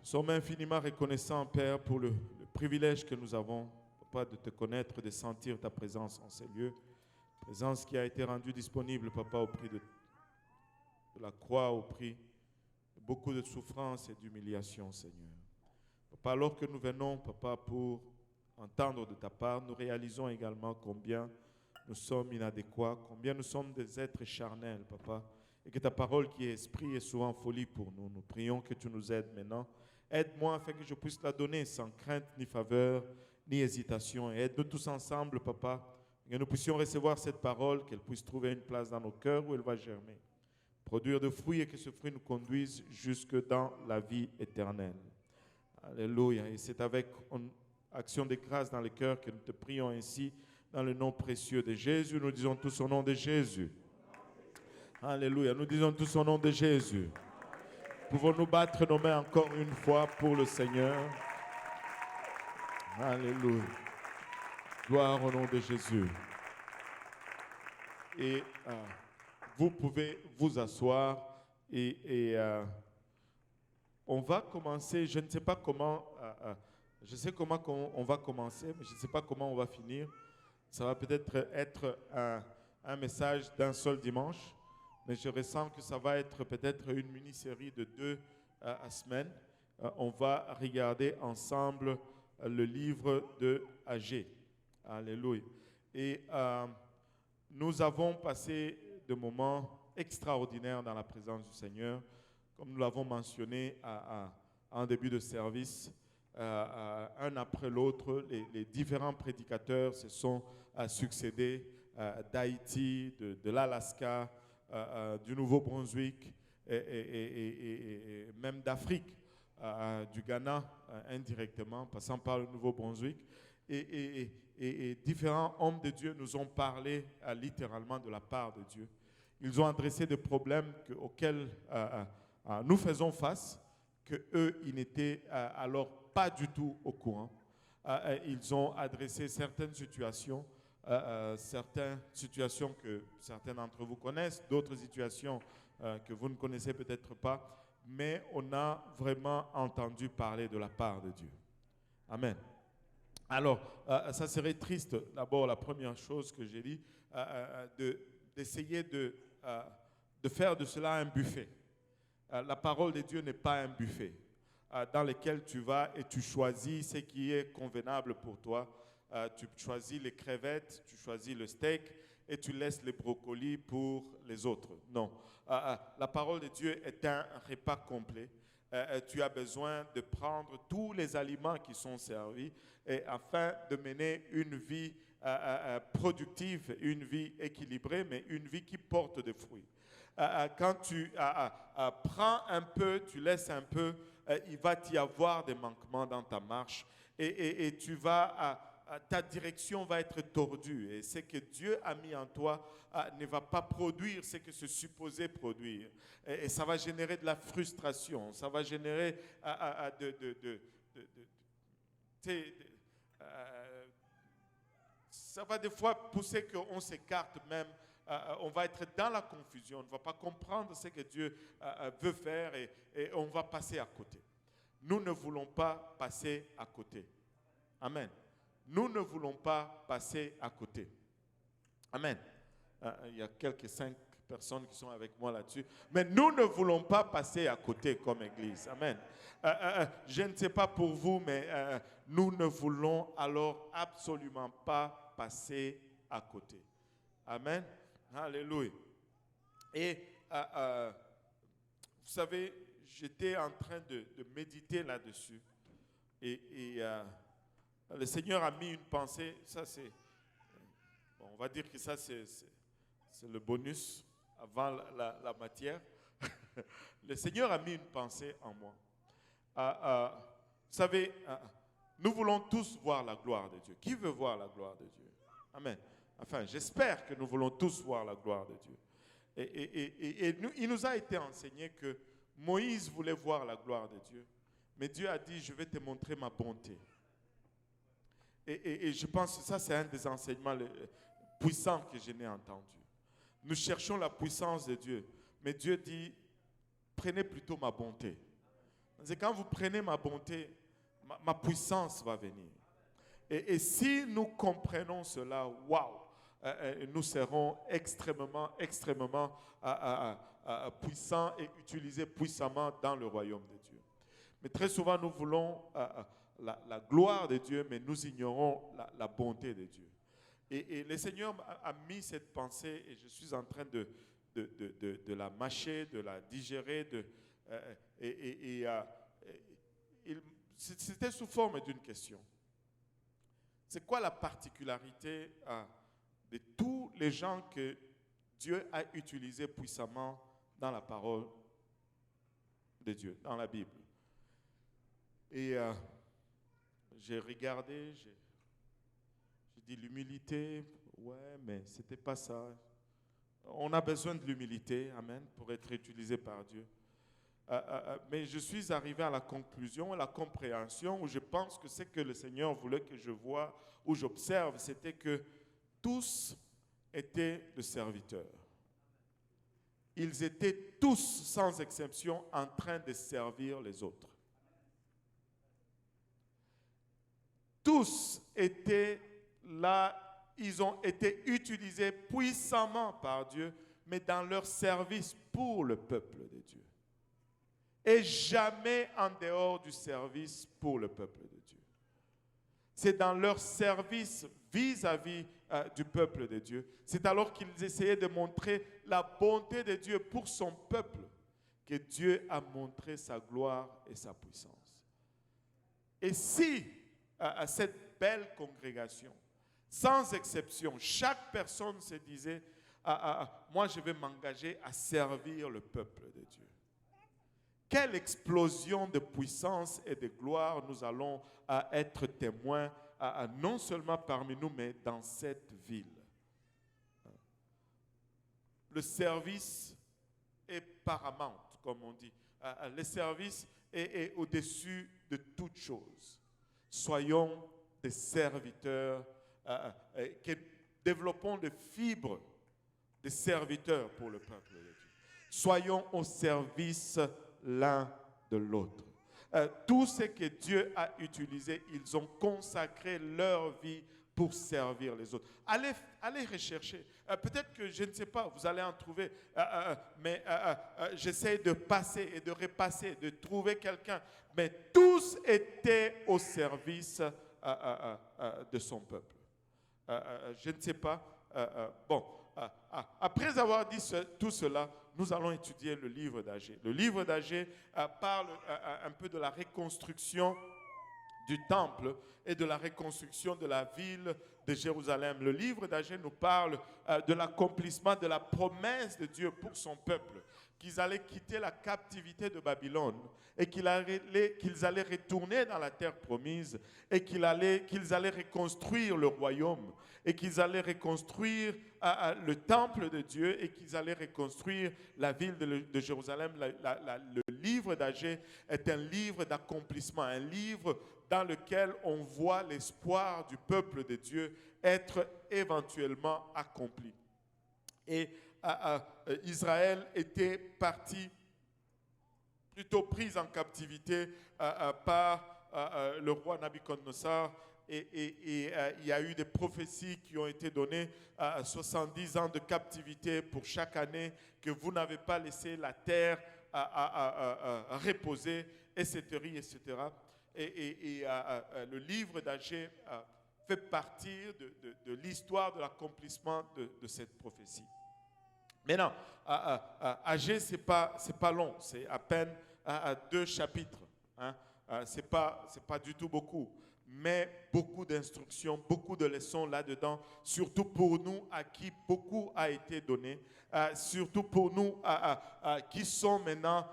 Nous sommes infiniment reconnaissants, Père, pour le privilège que nous avons, Papa, de te connaître, de sentir ta présence en ces lieux. Présence qui a été rendue disponible, Papa, au prix de la croix, au prix de beaucoup de souffrance et d'humiliation, Seigneur. Papa, alors que nous venons, Papa, pour entendre de ta part, nous réalisons également combien nous sommes inadéquats, combien nous sommes des êtres charnels, Papa, et que ta parole qui est esprit est souvent folie pour nous. Nous prions que tu nous aides maintenant. Aide-moi afin que je puisse la donner sans crainte, ni faveur, ni hésitation. Et aide-nous tous ensemble, Papa, que nous puissions recevoir cette parole, qu'elle puisse trouver une place dans nos cœurs où elle va germer, produire de fruits et que ce fruit nous conduise jusque dans la vie éternelle. Alléluia. Et c'est avec une action de grâce dans le cœur que nous te prions ainsi, dans le nom précieux de Jésus. Nous disons tous au nom de Jésus. Alléluia. Nous disons tous au nom de Jésus. Pouvons-nous battre nos mains encore une fois pour le Seigneur? Alléluia. Gloire au nom de Jésus. Et vous pouvez vous asseoir et on va commencer. Je ne sais pas comment, je sais comment on va commencer, mais je ne sais pas comment on va finir. Ça va peut-être être un message d'un seul dimanche, mais je ressens que ça va être peut-être une mini-série de 2 semaines. On va regarder ensemble le livre de Agé. Alléluia. Et nous avons passé des moments extraordinaires dans la présence du Seigneur. Comme nous l'avons mentionné en début de service, un après l'autre, les différents prédicateurs se sont succédés d'Haïti, de l'Alaska, du Nouveau-Brunswick et même d'Afrique, du Ghana indirectement, passant par le Nouveau-Brunswick. Et différents hommes de Dieu nous ont parlé littéralement de la part de Dieu. Ils ont adressé des problèmes auxquels nous faisons face, qu'eux, ils n'étaient alors pas du tout au courant. Ils ont adressé certaines situations que certains d'entre vous connaissent, d'autres situations que vous ne connaissez peut-être pas, mais on a vraiment entendu parler de la part de Dieu. Amen. Alors, ça serait triste, d'abord, la première chose que j'ai dit, d'essayer de faire de cela un buffet. La parole de Dieu n'est pas un buffet dans lequel tu vas et tu choisis ce qui est convenable pour toi. Tu choisis les crevettes, tu choisis le steak et tu laisses les brocolis pour les autres. Non. La parole de Dieu est un repas complet. Tu as besoin de prendre tous les aliments qui sont servis afin de mener une vie productive, une vie équilibrée, mais une vie qui porte des fruits. Quand tu prends un peu, tu laisses un peu, il va y avoir des manquements dans ta marche et tu vas, ta direction va être tordue et ce que Dieu a mis en toi ne va pas produire ce que c'est supposé produire. Et ça va générer de la frustration, ça va générer ça va des fois pousser qu'on s'écarte même. On va être dans la confusion, on ne va pas comprendre ce que Dieu veut faire et on va passer à côté. Nous ne voulons pas passer à côté. Amen. Nous ne voulons pas passer à côté. Amen. Il y a quelques 5 personnes qui sont avec moi là-dessus. Mais nous ne voulons pas passer à côté comme Église. Amen. Je ne sais pas pour vous, mais nous ne voulons alors absolument pas passer à côté. Amen. Alléluia. Et vous savez, j'étais en train de méditer là-dessus. Et le Seigneur a mis une pensée. Ça, c'est. Bon, on va dire que ça, c'est le bonus avant la matière. Le Seigneur a mis une pensée en moi. Vous savez, nous voulons tous voir la gloire de Dieu. Qui veut voir la gloire de Dieu? Amen. Enfin, j'espère que nous voulons tous voir la gloire de Dieu. Et il nous a été enseigné que Moïse voulait voir la gloire de Dieu. Mais Dieu a dit, je vais te montrer ma bonté. Et je pense que ça, c'est un des enseignements puissants que je n'ai entendu. Nous cherchons la puissance de Dieu. Mais Dieu dit, prenez plutôt ma bonté. C'est quand vous prenez ma bonté, ma puissance va venir. Et si nous comprenons cela, waouh, nous serons extrêmement, extrêmement puissants et utilisés puissamment dans le royaume de Dieu. Mais très souvent, nous voulons la gloire de Dieu, mais nous ignorons la bonté de Dieu. Et le Seigneur a mis cette pensée et je suis en train de la mâcher, de la digérer. C'était sous forme d'une question. C'est quoi la particularité de tous les gens que Dieu a utilisés puissamment dans la parole de Dieu, dans la Bible? Et j'ai regardé, j'ai dit l'humilité, ouais, mais ce n'était pas ça. On a besoin de l'humilité, amen, pour être utilisé par Dieu. Mais je suis arrivé à la conclusion, à la compréhension, où je pense que ce que le Seigneur voulait que je voie, où j'observe, c'était que tous étaient des serviteurs. Ils étaient tous, sans exception, en train de servir les autres. Tous étaient là, ils ont été utilisés puissamment par Dieu, mais dans leur service pour le peuple de Dieu. Et jamais en dehors du service pour le peuple de Dieu. C'est dans leur service vis-à-vis du peuple de Dieu. C'est alors qu'ils essayaient de montrer la bonté de Dieu pour son peuple que Dieu a montré sa gloire et sa puissance. Et si à cette belle congrégation, sans exception, chaque personne se disait moi je vais m'engager à servir le peuple de Dieu. Quelle explosion de puissance et de gloire nous allons être témoins, non seulement parmi nous, mais dans cette ville. Le service est paramount, comme on dit. Le service est au-dessus de toute chose. Soyons des serviteurs, développons des fibres de serviteurs pour le peuple de Dieu. Soyons au service l'un de l'autre. Tout ce que Dieu a utilisé, ils ont consacré leur vie pour servir les autres. Allez rechercher. Peut-être que, je ne sais pas, vous allez en trouver, mais j'essaie de passer et de repasser, de trouver quelqu'un. Mais tous étaient au service de son peuple. Je ne sais pas. Après avoir dit tout cela, nous allons étudier le livre d'Agée. Le livre d'Agée parle un peu de la reconstruction du temple et de la reconstruction de la ville de Jérusalem. Le livre d'Agée nous parle de l'accomplissement de la promesse de Dieu pour son peuple, qu'ils allaient quitter la captivité de Babylone et qu'ils allaient retourner dans la terre promise et qu'ils allaient reconstruire le royaume et qu'ils allaient reconstruire le temple de Dieu et qu'ils allaient reconstruire la ville de Jérusalem. Le livre d'Agée est un livre d'accomplissement, un livre dans lequel on voit l'espoir du peuple de Dieu être éventuellement accompli. Et Israël était parti, plutôt pris en captivité par le roi Nabuchodonosor. Et il y a eu des prophéties qui ont été données, 70 ans de captivité pour chaque année, que vous n'avez pas laissé la terre reposer, etc., etc. Et le livre d'Agée fait partie de l'histoire de l'accomplissement de cette prophétie. Maintenant, Agée, ce n'est pas long, c'est à peine 2 chapitres. Hein. Ce n'est pas du tout beaucoup, mais beaucoup d'instructions, beaucoup de leçons là-dedans, surtout pour nous à qui beaucoup a été donné, surtout pour nous qui sont maintenant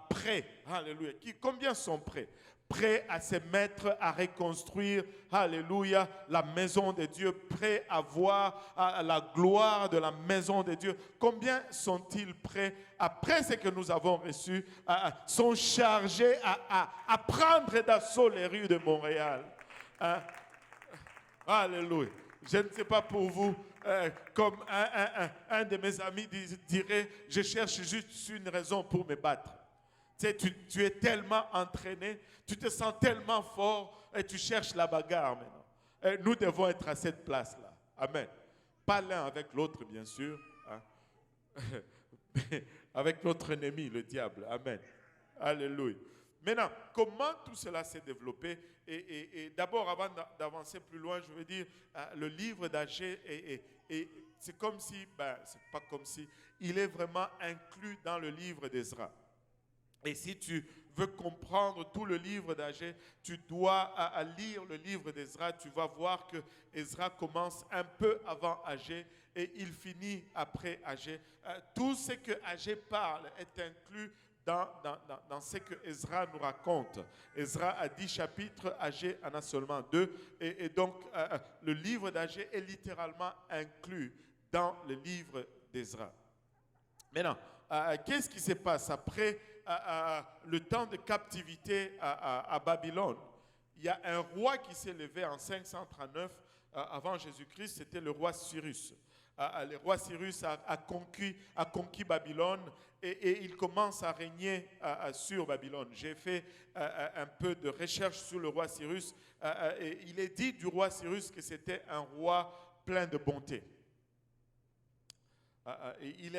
prêts. Alléluia. Combien sont prêts? Prêts à se mettre à reconstruire, alléluia, la maison de Dieu, prêts à voir la gloire de la maison de Dieu. Combien sont-ils prêts, après ce que nous avons reçu, sont chargés à prendre d'assaut les rues de Montréal? Hein? Alléluia. Je ne sais pas pour vous, comme un de mes amis dirait, je cherche juste une raison pour me battre. Tu sais, tu es tellement entraîné, tu te sens tellement fort et tu cherches la bagarre maintenant. Et nous devons être à cette place-là. Amen. Pas l'un avec l'autre, bien sûr. Hein. Avec notre ennemi, le diable. Amen. Alléluia. Maintenant, comment tout cela s'est développé? Et d'abord, avant d'avancer plus loin, je veux dire, le livre d'Agé, c'est comme si, c'est pas comme si, il est vraiment inclus dans le livre d'Ezra. Et si tu veux comprendre tout le livre d'Agé, tu dois lire le livre d'Ezra. Tu vas voir que Ezra commence un peu avant Agé et il finit après Agé. Tout ce que Agé parle est inclus dans ce que Ezra nous raconte. Ezra a 10 chapitres, Agé en a seulement 2. Et donc, le livre d'Agé est littéralement inclus dans le livre d'Ezra. Maintenant, qu'est-ce qui se passe après le temps de captivité à Babylone? Il y a un roi qui s'est levé en 539 avant Jésus-Christ, c'était le roi Cyrus. Le roi Cyrus a conquis Babylone et il commence à régner sur Babylone. J'ai fait un peu de recherche sur le roi Cyrus. Et il est dit du roi Cyrus que c'était un roi plein de bonté. Il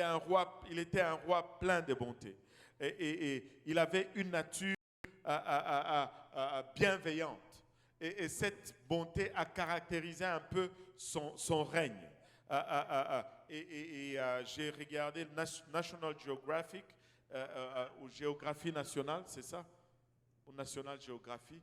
était un roi plein de bonté. Et il avait une nature bienveillante. Et cette bonté a caractérisé un peu son règne. J'ai regardé National Geographic, ou Géographie nationale, c'est ça? Ou National Geography,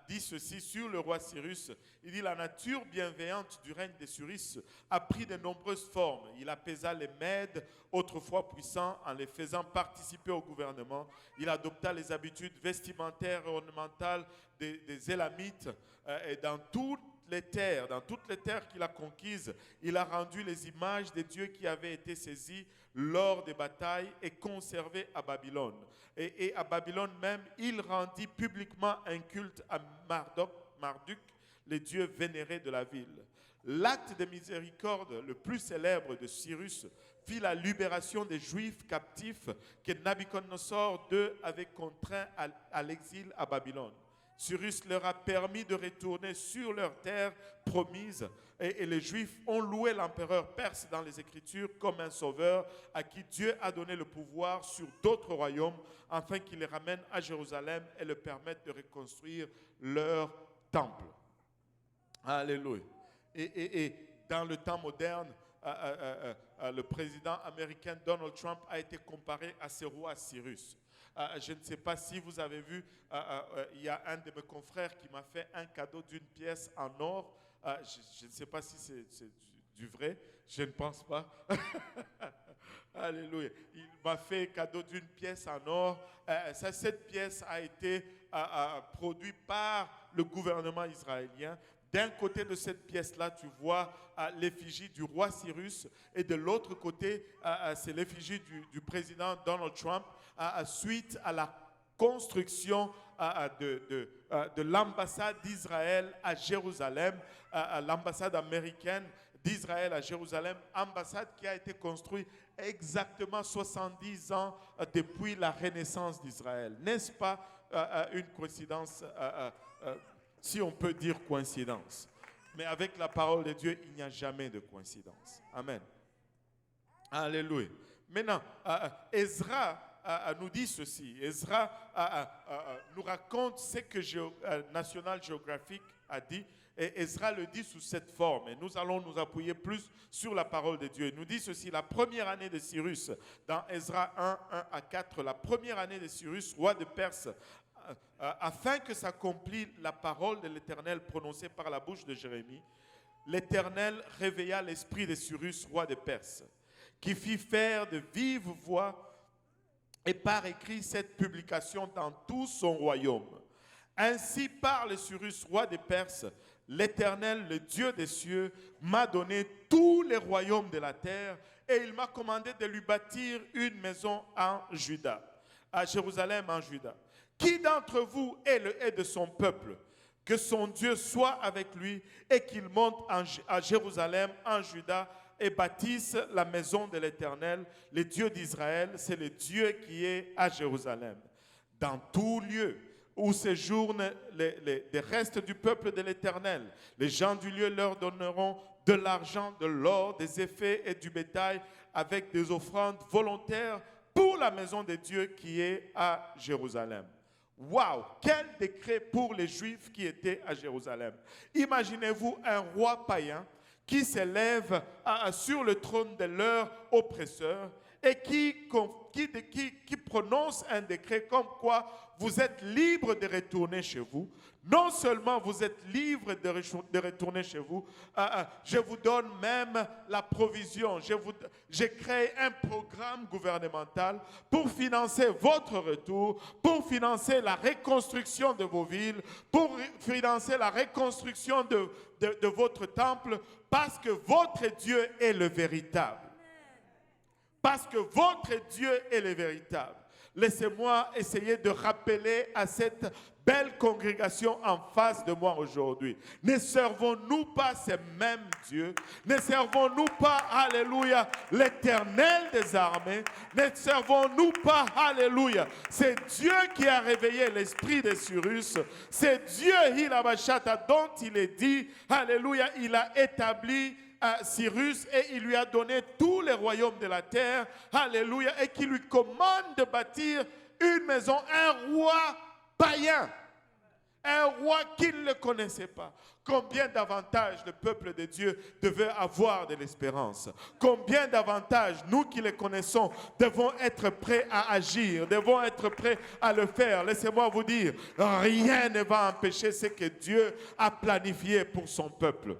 dit ceci sur le roi Cyrus. Il dit: la nature bienveillante du règne de Cyrus a pris de nombreuses formes. Il apaisa les Mèdes, autrefois puissants, en les faisant participer au gouvernement. Il adopta les habitudes vestimentaires et ornementales des Élamites. Et dans toutes les terres qu'il a conquises, il a rendu les images des dieux qui avaient été saisis lors des batailles et conservés à Babylone. Et à Babylone même, il rendit publiquement un culte à Marduk, le dieu vénéré de la ville. L'acte de miséricorde le plus célèbre de Cyrus fit la libération des Juifs captifs que Nabuchodonosor II avait contraints à l'exil à Babylone. Cyrus leur a permis de retourner sur leur terre promise et les Juifs ont loué l'empereur perse dans les Écritures comme un sauveur à qui Dieu a donné le pouvoir sur d'autres royaumes afin qu'il les ramène à Jérusalem et leur permette de reconstruire leur temple. Alléluia. Et dans le temps moderne, le président américain Donald Trump a été comparé à ce roi Cyrus. Je ne sais pas si vous avez vu, il y a un de mes confrères qui m'a fait un cadeau d'une pièce en or. Je ne sais pas si c'est du vrai, je ne pense pas. Alléluia. Il m'a fait cadeau d'une pièce en or. Cette pièce a été produite par le gouvernement israélien. D'un côté de cette pièce-là, tu vois l'effigie du roi Cyrus et de l'autre côté, c'est l'effigie du président Donald Trump suite à la construction de l'ambassade d'Israël à Jérusalem, l'ambassade américaine d'Israël à Jérusalem, ambassade qui a été construite exactement 70 ans depuis la renaissance d'Israël. N'est-ce pas une coïncidence si on peut dire coïncidence. Mais avec la parole de Dieu, il n'y a jamais de coïncidence. Amen. Alléluia. Maintenant, Ezra nous dit ceci. Ezra nous raconte ce que National Geographic a dit. Et Ezra le dit sous cette forme. Et nous allons nous appuyer plus sur la parole de Dieu. Il nous dit ceci: la première année de Cyrus, dans Ezra 1:1-4, la première année de Cyrus, roi de Perse, afin que s'accomplisse la parole de l'Éternel prononcée par la bouche de Jérémie, l'Éternel réveilla l'esprit de Cyrus, roi de Perse, qui fit faire de vive voix et par écrit cette publication dans tout son royaume. Ainsi parle Cyrus, roi de Perse: l'Éternel, le Dieu des cieux, m'a donné tous les royaumes de la terre et il m'a commandé de lui bâtir une maison en Juda, à Jérusalem en Juda. Qui d'entre vous est le aide de son peuple? Que son Dieu soit avec lui et qu'il monte à Jérusalem, en Juda, et bâtisse la maison de l'Éternel, le Dieu d'Israël. C'est le Dieu qui est à Jérusalem. dans tout lieu où séjournent les restes du peuple de l'Éternel. Les gens du lieu leur donneront de l'argent, de l'or, des effets et du bétail avec des offrandes volontaires pour la maison de Dieu qui est à Jérusalem. Waouh! Quel décret pour les Juifs qui étaient à Jérusalem. Imaginez-vous un roi païen qui s'élève sur le trône de leur oppresseur et qui prononce un décret comme quoi vous êtes libre de retourner chez vous. Non seulement vous êtes libre de retourner chez vous, je vous donne même la provision. J'ai créé un programme gouvernemental pour financer votre retour, pour financer la reconstruction de vos villes, pour financer la reconstruction de votre temple, parce que votre Dieu est le véritable. Parce que votre Dieu est le véritable. Laissez-moi essayer de rappeler à cette belle congrégation en face de moi aujourd'hui. Ne servons-nous pas ces mêmes dieux? Ne servons-nous pas, alléluia, l'Éternel des armées? Ne servons-nous pas, alléluia, c'est Dieu qui a réveillé l'esprit de Cyrus. C'est Dieu, Hilabashata, dont il est dit, alléluia, il a établi à Cyrus et il lui a donné tous les royaumes de la terre, alléluia, et qui lui commande de bâtir une maison, un roi païen, un roi qui ne le connaissait pas. Combien d'avantages le peuple de Dieu devait avoir de l'espérance. Combien d'avantages nous qui le connaissons devons être prêts à agir, devons être prêts à le faire. Laissez-moi vous dire, rien ne va empêcher ce que Dieu a planifié pour son peuple.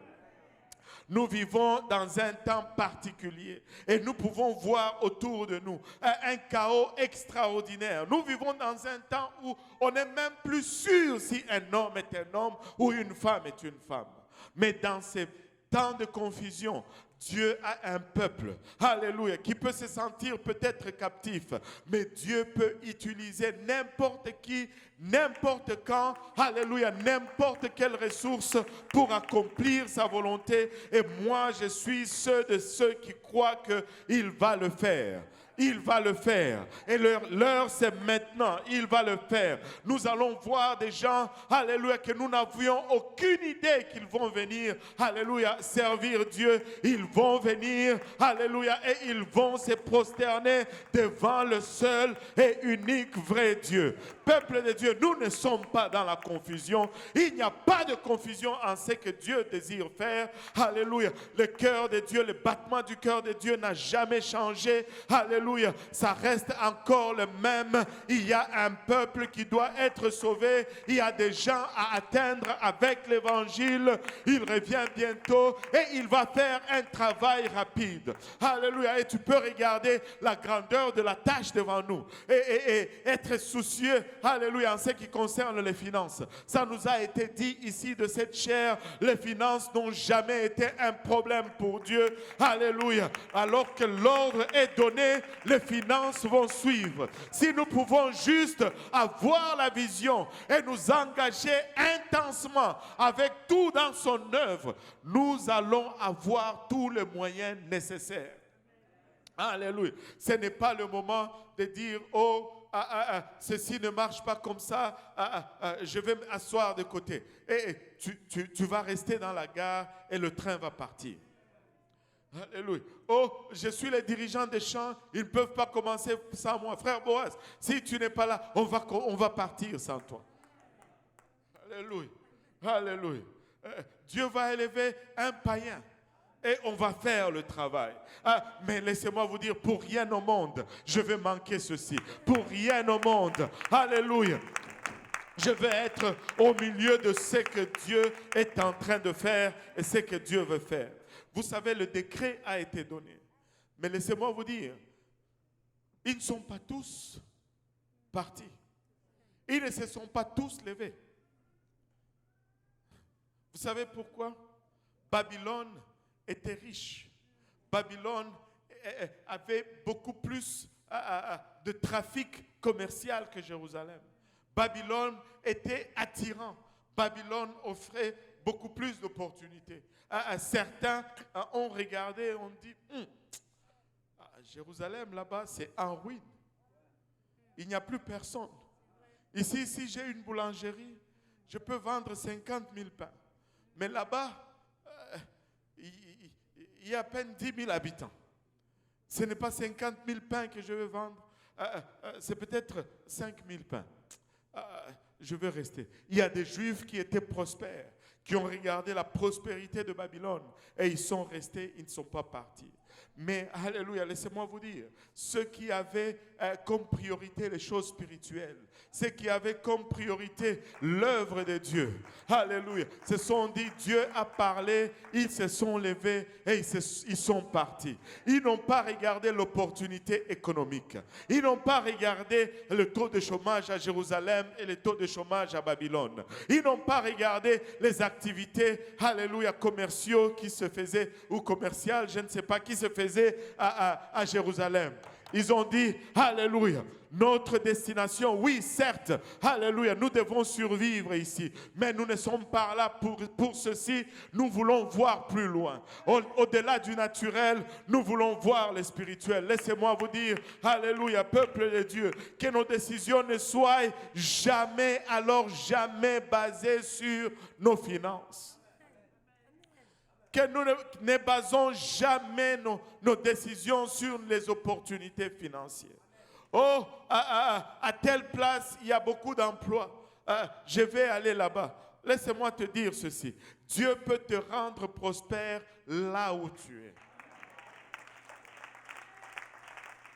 Nous vivons dans un temps particulier et nous pouvons voir autour de nous un chaos extraordinaire. Nous vivons dans un temps où on n'est même plus sûr si un homme est un homme ou une femme est une femme. Mais dans ces temps de confusion, Dieu a un peuple, alléluia, qui peut se sentir peut-être captif, mais Dieu peut utiliser n'importe qui, n'importe quand, alléluia, n'importe quelle ressource pour accomplir sa volonté. Et moi, je suis de ceux qui croient qu'il va le faire. Il va le faire. Et l'heure, c'est maintenant. Il va le faire. Nous allons voir des gens, alléluia, que nous n'avions aucune idée qu'ils vont venir, alléluia, servir Dieu. Ils vont venir, alléluia, et ils vont se prosterner devant le seul et unique vrai Dieu. Peuple de Dieu, nous ne sommes pas dans la confusion. Il n'y a pas de confusion en ce que Dieu désire faire. Alléluia. Le cœur de Dieu, le battement du cœur de Dieu n'a jamais changé. Alléluia. Ça reste encore le même. Il y a un peuple qui doit être sauvé. Il y a des gens à atteindre avec l'évangile. Il revient bientôt et il va faire un travail rapide. Alléluia. Et tu peux regarder la grandeur de la tâche devant nous et être soucieux, alléluia, en ce qui concerne les finances. Ça nous a été dit ici de cette chair, les finances n'ont jamais été un problème pour Dieu. Alléluia. Alors que l'ordre est donné, les finances vont suivre. Si nous pouvons juste avoir la vision et nous engager intensement avec tout dans son œuvre, nous allons avoir tous les moyens nécessaires. Alléluia. Ce n'est pas le moment de dire, oh, ceci ne marche pas comme ça, je vais m'asseoir de côté. Et tu vas rester dans la gare et le train va partir. Alléluia. Oh, je suis le dirigeant des champs, ils ne peuvent pas commencer sans moi. Frère Boaz, si tu n'es pas là, on va partir sans toi. Alléluia. Alléluia. Dieu va élever un païen. Et on va faire le travail. Mais laissez-moi vous dire, pour rien au monde, je vais manquer ceci. Pour rien au monde. Alléluia. Je vais être au milieu de ce que Dieu est en train de faire et ce que Dieu veut faire. Vous savez, le décret a été donné. Mais laissez-moi vous dire, ils ne sont pas tous partis. Ils ne se sont pas tous levés. Vous savez pourquoi? Babylone était riche. Babylone avait beaucoup plus de trafic commercial que Jérusalem. Babylone était attirant. Babylone offrait beaucoup plus d'opportunités. Certains ont regardé et ont dit, Jérusalem là-bas, c'est en ruine. Il n'y a plus personne. Ici, si j'ai une boulangerie, je peux vendre 50 000 pains. Mais là-bas, il y a à peine 10 000 habitants. Ce n'est pas 50 000 pains que je veux vendre. C'est peut-être 5 000 pains. Je veux rester. Il y a des Juifs qui étaient prospères, qui ont regardé la prospérité de Babylone et ils sont restés, ils ne sont pas partis. Mais, alléluia, laissez-moi vous dire, ceux qui avaient comme priorité les choses spirituelles, ceux qui avaient comme priorité l'œuvre de Dieu, alléluia, se sont dit, Dieu a parlé, ils se sont levés et ils sont partis. Ils n'ont pas regardé l'opportunité économique. Ils n'ont pas regardé le taux de chômage à Jérusalem et le taux de chômage à Babylone. Ils n'ont pas regardé les activités, alléluia, commerciaux qui se faisaient, ou commerciales, je ne sais pas, qui se faisaient à Jérusalem. Ils ont dit, alléluia, notre destination, oui, certes, alléluia, nous devons survivre ici, mais nous ne sommes pas là pour ceci, nous voulons voir plus loin. Au-delà du naturel, nous voulons voir le spirituel. Laissez-moi vous dire, alléluia, peuple de Dieu, que nos décisions ne soient jamais, alors jamais basées sur nos finances. Que nous ne basons jamais nos décisions sur les opportunités financières. Oh, à telle place, il y a beaucoup d'emplois. Je vais aller là-bas. Laisse-moi te dire ceci. Dieu peut te rendre prospère là où tu es.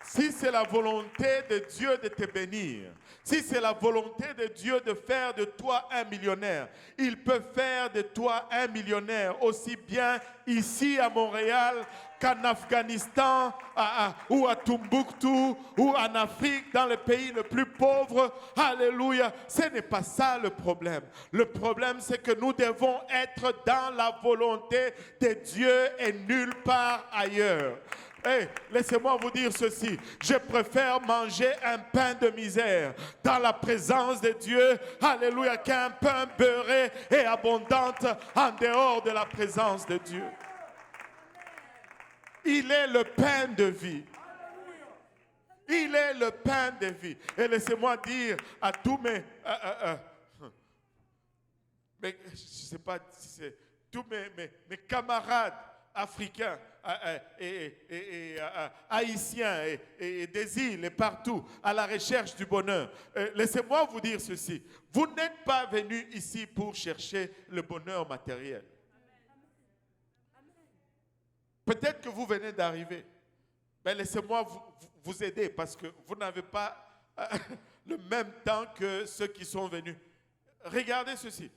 Si c'est la volonté de Dieu de te bénir, si c'est la volonté de Dieu de faire de toi un millionnaire, il peut faire de toi un millionnaire aussi bien ici à Montréal qu'en Afghanistan ou à Tombouctou ou en Afrique, dans le pays le plus pauvre. Alléluia. Ce n'est pas ça le problème. Le problème, c'est que nous devons être dans la volonté de Dieu et nulle part ailleurs. Hey, laissez-moi vous dire ceci. Je préfère manger un pain de misère dans la présence de Dieu, alléluia, qu'un pain beurré et abondant en dehors de la présence de Dieu. Il est le pain de vie. Il est le pain de vie. Et laissez-moi dire à tous mes... mais je ne sais pas si c'est... Tous mes camarades africains et haïtiens et des îles et partout à la recherche du bonheur. Laissez-moi vous dire ceci. Vous n'êtes pas venus ici pour chercher le bonheur matériel. Peut-être que vous venez d'arriver. Mais laissez-moi vous aider parce que vous n'avez pas le même temps que ceux qui sont venus. Regardez ceci.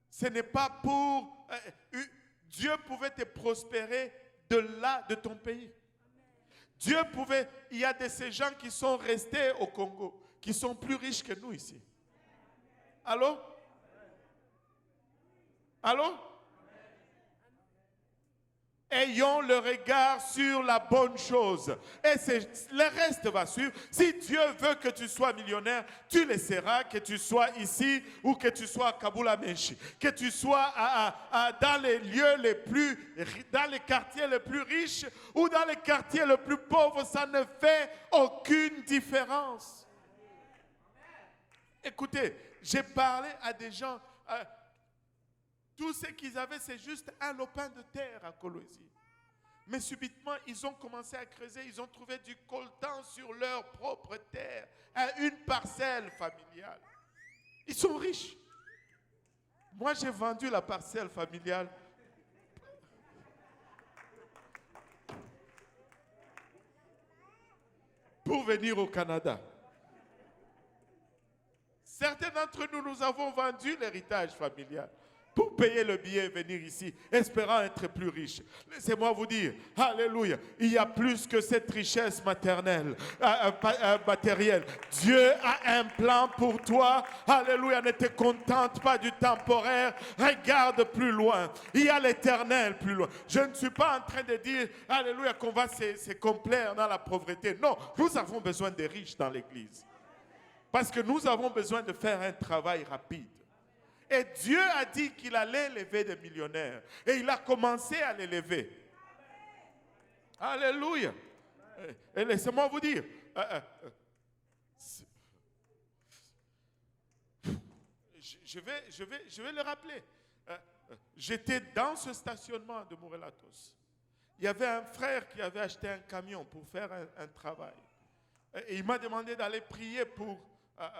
Ce n'est pas pour... Dieu pouvait te prospérer de là, de ton pays. Dieu pouvait... Il y a de ces gens qui sont restés au Congo, qui sont plus riches que nous ici. Allô? Allô? Ayons le regard sur la bonne chose. Et le reste va suivre. Si Dieu veut que tu sois millionnaire, tu le seras, que tu sois ici ou que tu sois à Kaboula-Menchi. Que tu sois dans les lieux les plus, dans les quartiers les plus riches ou dans les quartiers les plus pauvres, ça ne fait aucune différence. Écoutez, j'ai parlé à des gens... Tout ce qu'ils avaient, c'est juste un lopin de terre à Colosie. Mais subitement, ils ont commencé à creuser, ils ont trouvé du coltan sur leur propre terre, à une parcelle familiale. Ils sont riches. Moi, j'ai vendu la parcelle familiale. Pour venir au Canada. Certains d'entre nous, nous avons vendu l'héritage familial pour payer le billet et venir ici, espérant être plus riche. Laissez-moi vous dire, alléluia, il y a plus que cette richesse matérielle. Dieu a un plan pour toi. Alléluia, ne te contente pas du temporaire. Regarde plus loin. Il y a l'éternel plus loin. Je ne suis pas en train de dire, alléluia, qu'on va se complaire dans la pauvreté. Non, nous avons besoin des riches dans l'église. Parce que nous avons besoin de faire un travail rapide. Et Dieu a dit qu'il allait lever des millionnaires. Et il a commencé à les lever. Alléluia. Et laissez-moi vous dire. je vais le rappeler. J'étais dans ce stationnement de Morelatos. Il y avait un frère qui avait acheté un camion pour faire un travail. Et il m'a demandé d'aller prier pour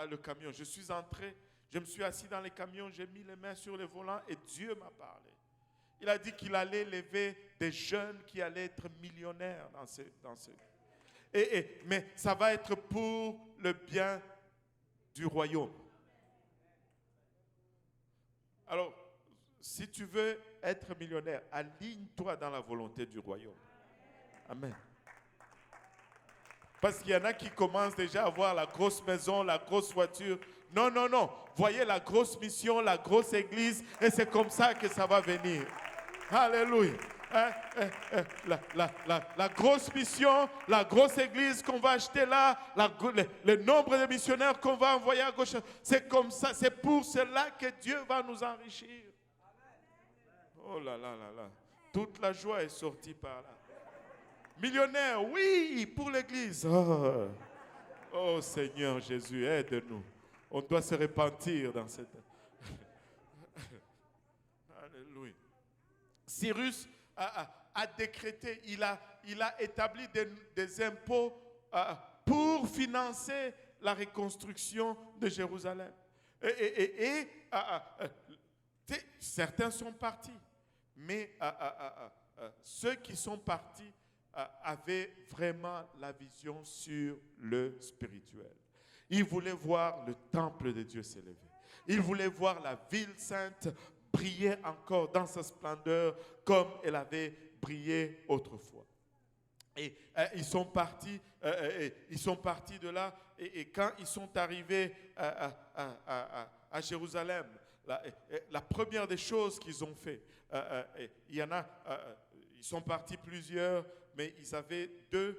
le camion. Je suis entré, je me suis assis dans le camion, j'ai mis les mains sur le volant et Dieu m'a parlé. Il a dit qu'il allait lever des jeunes qui allaient être millionnaires dans ce. Mais ça va être pour le bien du royaume. Alors, si tu veux être millionnaire, aligne-toi dans la volonté du royaume. Amen. Parce qu'il y en a qui commencent déjà à avoir la grosse maison, la grosse voiture. Non, non, non. Voyez la grosse mission, la grosse église, et c'est comme ça que ça va venir. Alléluia. La grosse mission, la grosse église qu'on va acheter là, le nombre de missionnaires qu'on va envoyer à gauche, c'est comme ça, c'est pour cela que Dieu va nous enrichir. Oh là là là là. Toute la joie est sortie par là. Millionnaire, oui, pour l'église. Oh, oh Seigneur Jésus, aide-nous. On doit se repentir dans cette... Alléluia. Cyrus a décrété, il a établi des impôts pour financer la reconstruction de Jérusalem. Certains sont partis, mais ceux qui sont partis avaient vraiment la vision sur le spirituel. Ils voulaient voir le temple de Dieu s'élever. Ils voulaient voir la ville sainte briller encore dans sa splendeur comme elle avait brillé autrefois. Et ils sont partis de là et quand ils sont arrivés à Jérusalem, la première des choses qu'ils ont fait, il y en a, ils sont partis plusieurs, mais ils avaient deux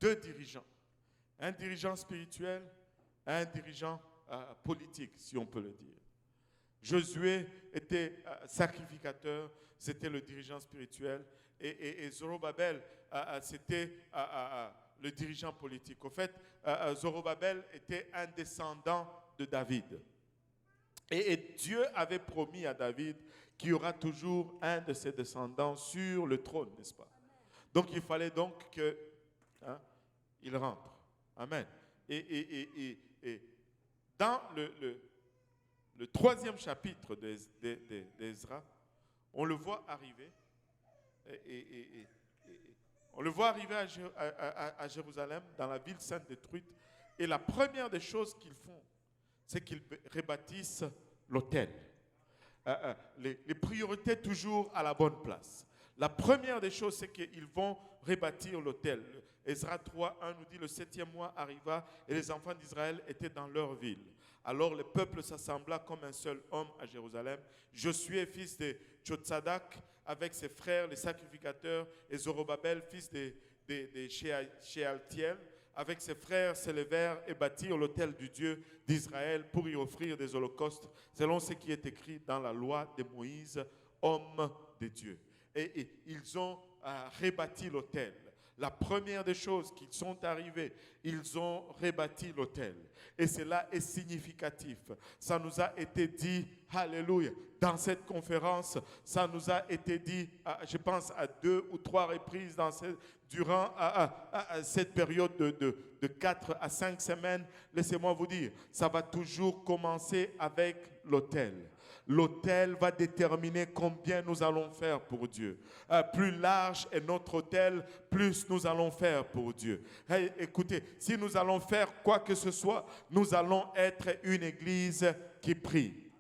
dirigeants. Un dirigeant spirituel, un dirigeant politique, si on peut le dire. Josué était sacrificateur, c'était le dirigeant spirituel, et Zorobabel, c'était le dirigeant politique. Au fait, Zorobabel était un descendant de David. Et Dieu avait promis à David qu'il y aura toujours un de ses descendants sur le trône, n'est-ce pas? Donc il fallait donc qu'il rentre. Amen. Et dans le troisième chapitre d'Ezra, on le voit arriver. On le voit arriver à Jérusalem, dans la ville sainte détruite. Et la première des choses qu'ils font, c'est qu'ils rebâtissent l'autel. Les priorités toujours à la bonne place. La première des choses, c'est qu'ils vont rebâtir l'autel. Ezra 3:1 nous dit, le 7e mois arriva et les enfants d'Israël étaient dans leur ville. Alors le peuple s'assembla comme un seul homme à Jérusalem. Josué, fils de Tchotsadak, avec ses frères, les sacrificateurs, et Zorobabel, fils de Shealtiel, avec ses frères, s'élevèrent et bâtirent l'autel du Dieu d'Israël pour y offrir des holocaustes, selon ce qui est écrit dans la loi de Moïse, homme de Dieu. Et ils ont rebâti l'autel. La première des choses qu'ils sont arrivés, ils ont rebâti l'autel. Et cela est significatif. Ça nous a été dit, alléluia, dans cette conférence, ça nous a été dit, je pense, à 2 ou 3 reprises durant cette période de 4 à 5 semaines. Laissez-moi vous dire, ça va toujours commencer avec l'autel. L'autel va déterminer combien nous allons faire pour Dieu. Plus large est notre autel, plus nous allons faire pour Dieu. Hey, écoutez, si nous allons faire quoi que ce soit, nous allons être une église qui prie.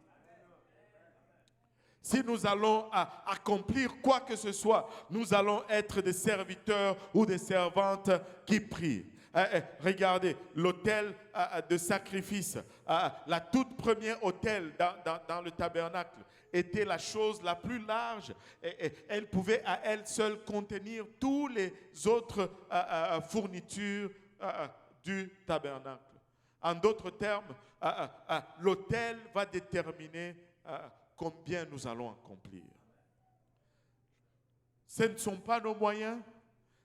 Si nous allons accomplir quoi que ce soit, nous allons être des serviteurs ou des servantes qui prient. Regardez, l'autel de sacrifice, la toute première autel dans le tabernacle était la chose la plus large. Elle pouvait à elle seule contenir tous les autres fournitures du tabernacle. En d'autres termes, l'autel va déterminer combien nous allons accomplir. Ce ne sont pas nos moyens,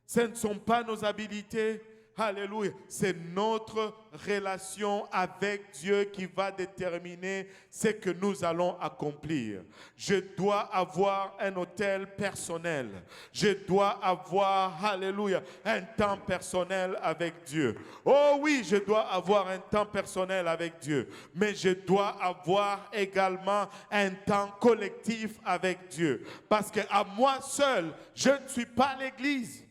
ce ne sont pas nos habilités. Alléluia. C'est notre relation avec Dieu qui va déterminer ce que nous allons accomplir. Je dois avoir un hôtel personnel. Je dois avoir, alléluia, un temps personnel avec Dieu. Oh oui, je dois avoir un temps personnel avec Dieu. Mais je dois avoir également un temps collectif avec Dieu. Parce qu'à moi seul, je ne suis pas l'Église.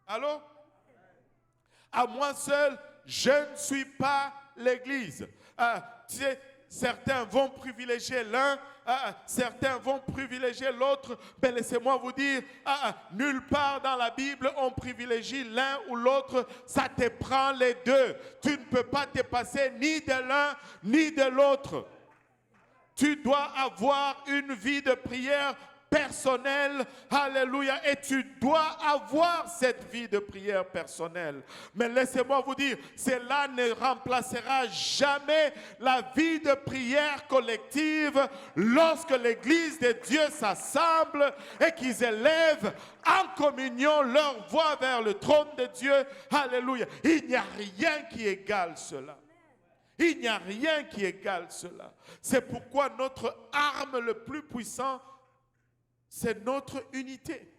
Allô? À moi seul, je ne suis pas l'Église. Tu sais, certains vont privilégier l'un, certains vont privilégier l'autre. Mais laissez-moi vous dire, nulle part dans la Bible on privilégie l'un ou l'autre. Ça te prend les deux. Tu ne peux pas te passer ni de l'un ni de l'autre. Tu dois avoir une vie de prière personnelle, alléluia, et tu dois avoir cette vie de prière personnelle. Mais laissez-moi vous dire, cela ne remplacera jamais la vie de prière collective lorsque l'Église de Dieu s'assemble et qu'ils élèvent en communion leur voix vers le trône de Dieu. Alléluia. Il n'y a rien qui égale cela. Il n'y a rien qui égale cela. C'est pourquoi notre arme le plus puissant, c'est notre unité.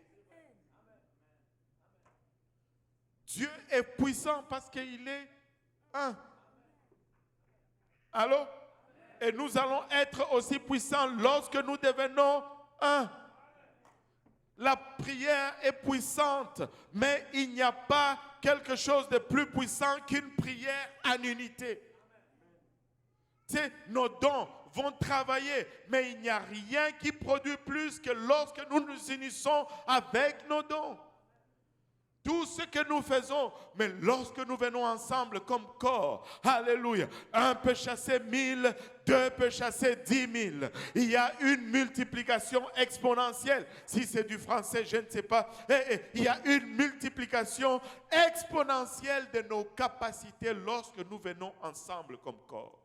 Dieu est puissant parce qu'il est un. Allô? Et nous allons être aussi puissants lorsque nous devenons un. La prière est puissante, mais il n'y a pas quelque chose de plus puissant qu'une prière en unité. Tu sais, nos dons vont travailler, mais il n'y a rien qui produit plus que lorsque nous nous unissons avec nos dons. Tout ce que nous faisons, mais lorsque nous venons ensemble comme corps, alléluia, un peut chasser 1000, deux peut chasser 10 000. Il y a une multiplication exponentielle. Si c'est du français, je ne sais pas. Il y a une multiplication exponentielle de nos capacités lorsque nous venons ensemble comme corps.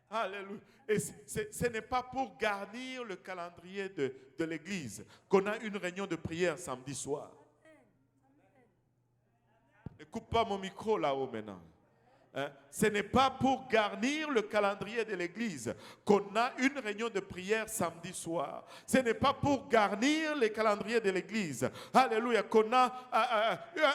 Alléluia. Et ce n'est pas pour garnir le calendrier de l'église qu'on a une réunion de prière samedi soir. Ne coupe pas mon micro là-haut maintenant. Ce n'est pas pour garnir le calendrier de l'église qu'on a une réunion de prière samedi soir. Ce n'est pas pour garnir le calendrier de l'église, alléluia, qu'on a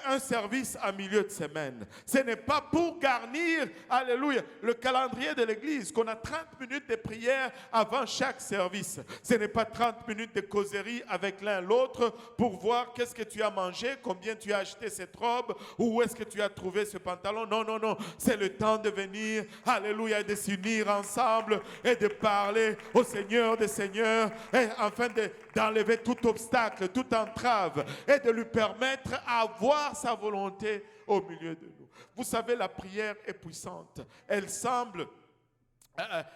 un service en milieu de semaine. Ce n'est pas pour garnir, alléluia, le calendrier de l'église qu'on a 30 minutes de prière avant chaque service. Ce n'est pas 30 minutes de causerie avec l'un l'autre pour voir qu'est-ce que tu as mangé, combien tu as acheté cette robe, ou où est-ce que tu as trouvé ce pantalon. Non, non, non. C'est le temps de venir, alléluia, de s'unir ensemble et de parler au Seigneur des Seigneurs, et afin d'enlever tout obstacle, toute entrave, et de lui permettre d'avoir sa volonté au milieu de nous. Vous savez, la prière est puissante. Elle semble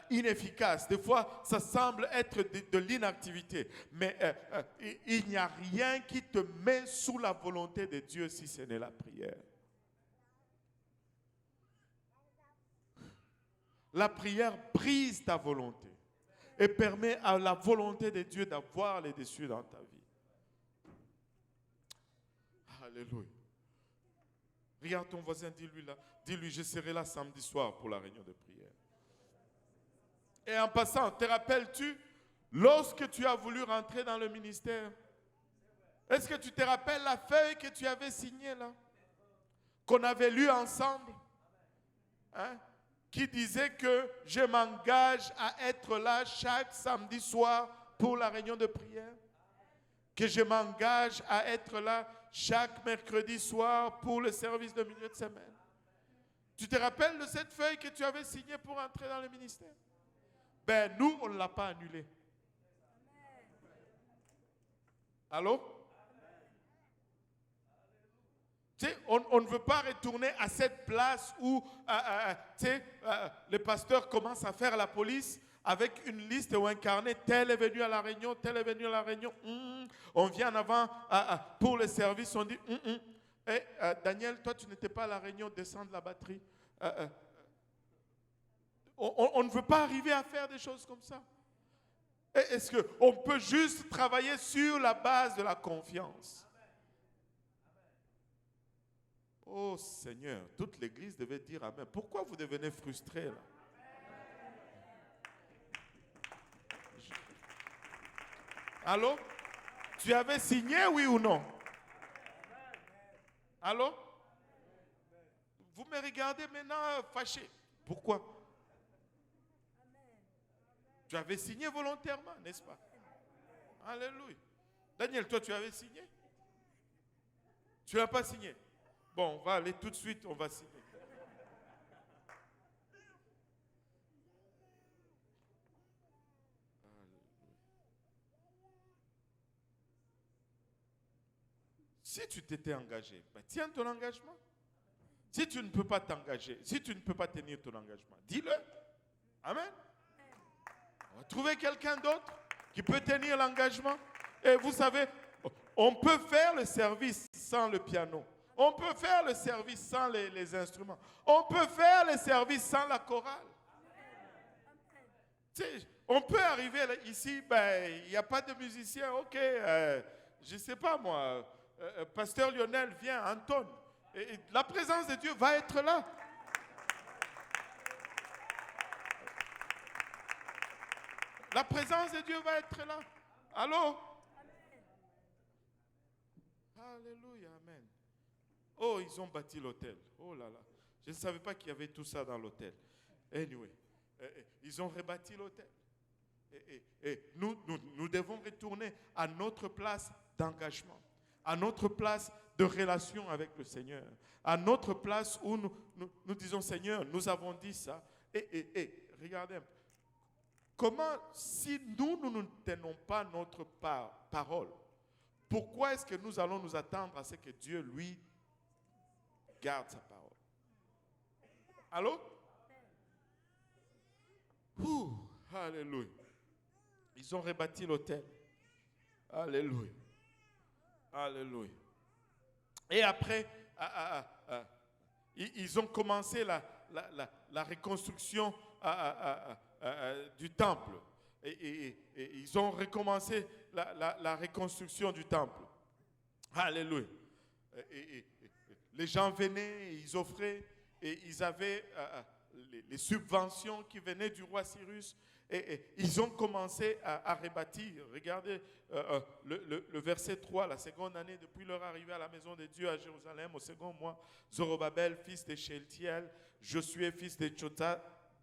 inefficace. Des fois, ça semble être de l'inactivité. Mais il n'y a rien qui te met sous la volonté de Dieu si ce n'est la prière. La prière brise ta volonté et permet à la volonté de Dieu d'avoir les dessus dans ta vie. Alléluia. Regarde ton voisin, dis-lui là, dis-lui, je serai là samedi soir pour la réunion de prière. Et en passant, te rappelles-tu, lorsque tu as voulu rentrer dans le ministère, est-ce que tu te rappelles la feuille que tu avais signée là, qu'on avait lue ensemble, hein? Qui disait que je m'engage à être là chaque samedi soir pour la réunion de prière, que je m'engage à être là chaque mercredi soir pour le service de milieu de semaine. Tu te rappelles de cette feuille que tu avais signée pour entrer dans le ministère? Ben nous, on ne l'a pas annulée. Allô? Tu sais, on ne veut pas retourner à cette place où le pasteur commence à faire la police avec une liste ou un carnet. Tel est venu à la réunion, tel est venu à la réunion. On vient en avant pour le service, on dit Daniel, toi tu n'étais pas à la réunion, descends de la batterie. On ne veut pas arriver à faire des choses comme ça. Est-ce qu'on peut juste travailler sur la base de la confiance? Oh Seigneur, toute l'église devait dire Amen. Pourquoi vous devenez frustrés là? Allô? Tu avais signé, oui ou non? Allô? Vous me regardez maintenant fâché. Pourquoi? Tu avais signé volontairement, n'est-ce pas? Alléluia. Daniel, toi, tu avais signé? Tu n'as pas signé? Bon, on va aller tout de suite, on va signer. Si tu t'étais engagé, ben tiens ton engagement. Si tu ne peux pas t'engager, si tu ne peux pas tenir ton engagement, dis-le. Amen. On va trouver quelqu'un d'autre qui peut tenir l'engagement. Et vous savez, on peut faire le service sans le piano. On peut faire le service sans les instruments. On peut faire le service sans la chorale. Tu sais, on peut arriver là, ici, ben, il n'y a pas de musicien. Ok, je ne sais pas moi, Pasteur Lionel vient, Anton. Et la présence de Dieu va être là. La présence de Dieu va être là. Allô? Alléluia, amen. Oh, ils ont bâti l'hôtel. Oh là là. Je ne savais pas qu'il y avait tout ça dans l'hôtel. Anyway, ils ont rebâti l'hôtel. Et nous devons retourner à notre place d'engagement, à notre place de relation avec le Seigneur, à notre place où nous disons, Seigneur, nous avons dit ça. Et regardez un peu. Comment, si nous ne tenons pas notre parole, pourquoi est-ce que nous allons nous attendre à ce que Dieu, lui, garde sa parole? Allô? Alléluia. Ils ont rebâti l'hôtel. Alléluia. Alléluia. Et après, ils ont commencé la reconstruction du temple. Et ils ont recommencé la reconstruction du temple. Alléluia. Les gens venaient, ils offraient, et ils avaient les subventions qui venaient du roi Cyrus. Et ils ont commencé à rebâtir. Regardez le verset 3, la seconde année depuis leur arrivée à la maison de Dieu à Jérusalem, au second mois, Zorobabel, fils de Shealtiel, Josué, fils de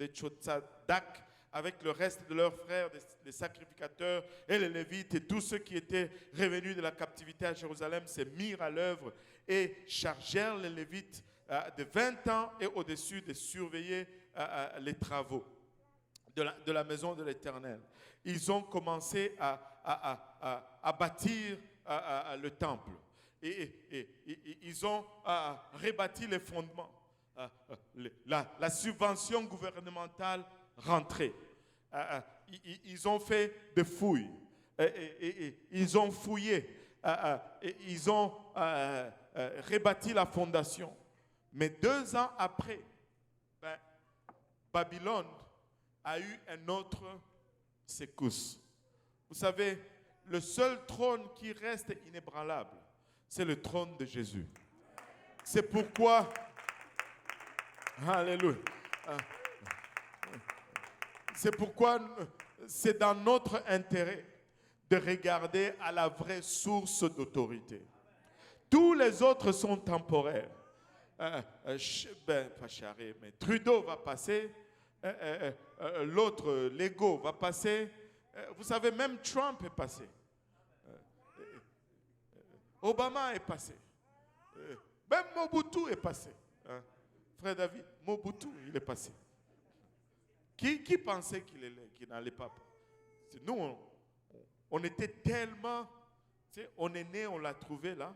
Tchotsadak, avec le reste de leurs frères, les sacrificateurs et les Lévites, et tous ceux qui étaient revenus de la captivité à Jérusalem, se mirent à l'œuvre et chargèrent les Lévites de 20 ans et au-dessus de surveiller les travaux de la maison de l'Éternel. Ils ont commencé à bâtir le temple. Et ils ont rebâti les fondements. La subvention gouvernementale rentrait. Ils ont fait des fouilles. Ils ont fouillé. Ils ont rebâti la fondation. Mais 2 ans après, Babylone a eu un autre secousse. Vous savez, le seul trône qui reste inébranlable, c'est le trône de Jésus. C'est pourquoi, alléluia, c'est pourquoi c'est dans notre intérêt de regarder à la vraie source d'autorité. Tous les autres sont temporaires. Pas Charest, mais Trudeau va passer. L'autre, Lego, va passer. Vous savez, même Trump est passé. Obama est passé. Même Mobutu est passé. Frère David, Mobutu, il est passé. Qui pensait qu'il n'allait pas? Nous, on était tellement... On est né, on l'a trouvé là.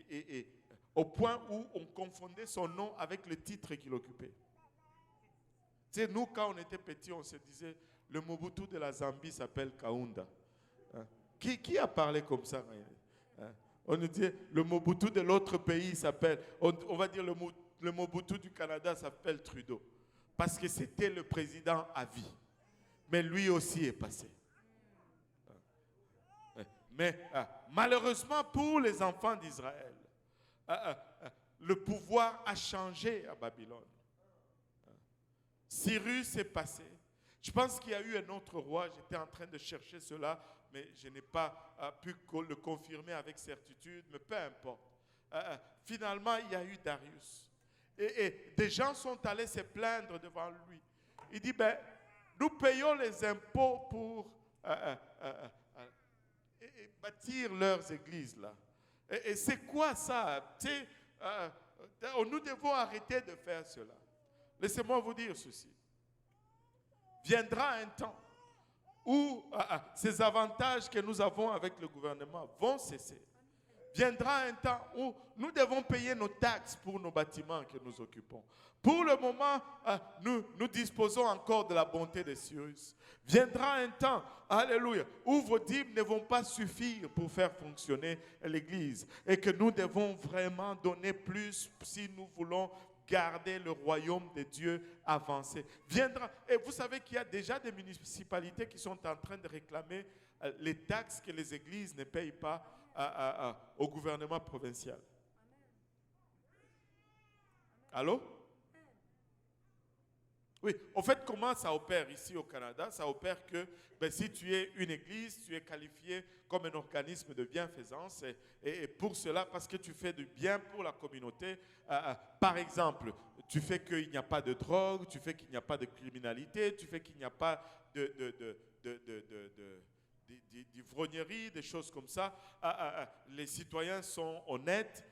Et au point où on confondait son nom avec le titre qu'il occupait. Nous, quand on était petits, on se disait, le Mobutu de la Zambie s'appelle Kaunda. Qui a parlé comme ça? On nous dit, le Mobutu de l'autre pays s'appelle, on va dire le Mobutu du Canada s'appelle Trudeau. Parce que c'était le président à vie. Mais lui aussi est passé. Mais malheureusement pour les enfants d'Israël, le pouvoir a changé à Babylone. Cyrus est passé. Je pense qu'il y a eu un autre roi. J'étais en train de chercher cela, mais je n'ai pas pu le confirmer avec certitude, mais peu importe. Finalement, il y a eu Darius. Et des gens sont allés se plaindre devant lui. Il dit, ben, nous payons les impôts pour bâtir leurs églises là. Et c'est quoi ça? Nous devons arrêter de faire cela. Laissez-moi vous dire ceci. Viendra un temps où ces avantages que nous avons avec le gouvernement vont cesser. Viendra un temps où nous devons payer nos taxes pour nos bâtiments que nous occupons. Pour le moment, nous disposons encore de la bonté de Cyrus. Viendra un temps, alléluia, où vos dîmes ne vont pas suffire pour faire fonctionner l'Église et que nous devons vraiment donner plus si nous voulons garder le royaume de Dieu avancé. Viendra, et vous savez qu'il y a déjà des municipalités qui sont en train de réclamer les taxes que les églises ne payent pas au gouvernement provincial. Allô? Oui, en fait, comment ça opère ici au Canada? Ça opère que si tu es une église, tu es qualifié comme un organisme de bienfaisance et pour cela, parce que tu fais du bien pour la communauté, par exemple, tu fais qu'il n'y a pas de drogue, tu fais qu'il n'y a pas de criminalité, tu fais qu'il n'y a pas d'ivrognerie, des choses comme ça. Les citoyens sont honnêtes.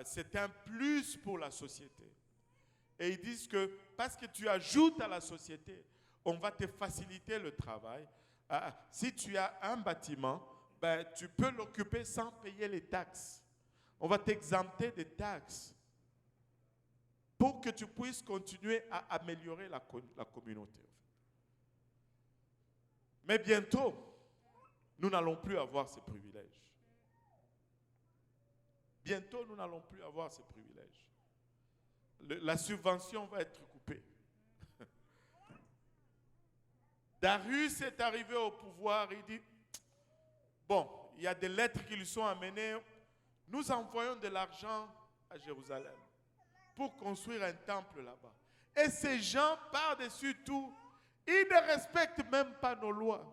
C'est un plus pour la société. Et ils disent que parce que tu ajoutes à la société, on va te faciliter le travail. Si tu as un bâtiment, tu peux l'occuper sans payer les taxes. On va t'exempter des taxes pour que tu puisses continuer à améliorer la communauté. Mais bientôt, nous n'allons plus avoir ces privilèges. Bientôt, nous n'allons plus avoir ces privilèges. La subvention va être coupée. Darius est arrivé au pouvoir, il dit, bon, il y a des lettres qui lui sont amenées, nous envoyons de l'argent à Jérusalem pour construire un temple là-bas. Et ces gens, par-dessus tout, ils ne respectent même pas nos lois.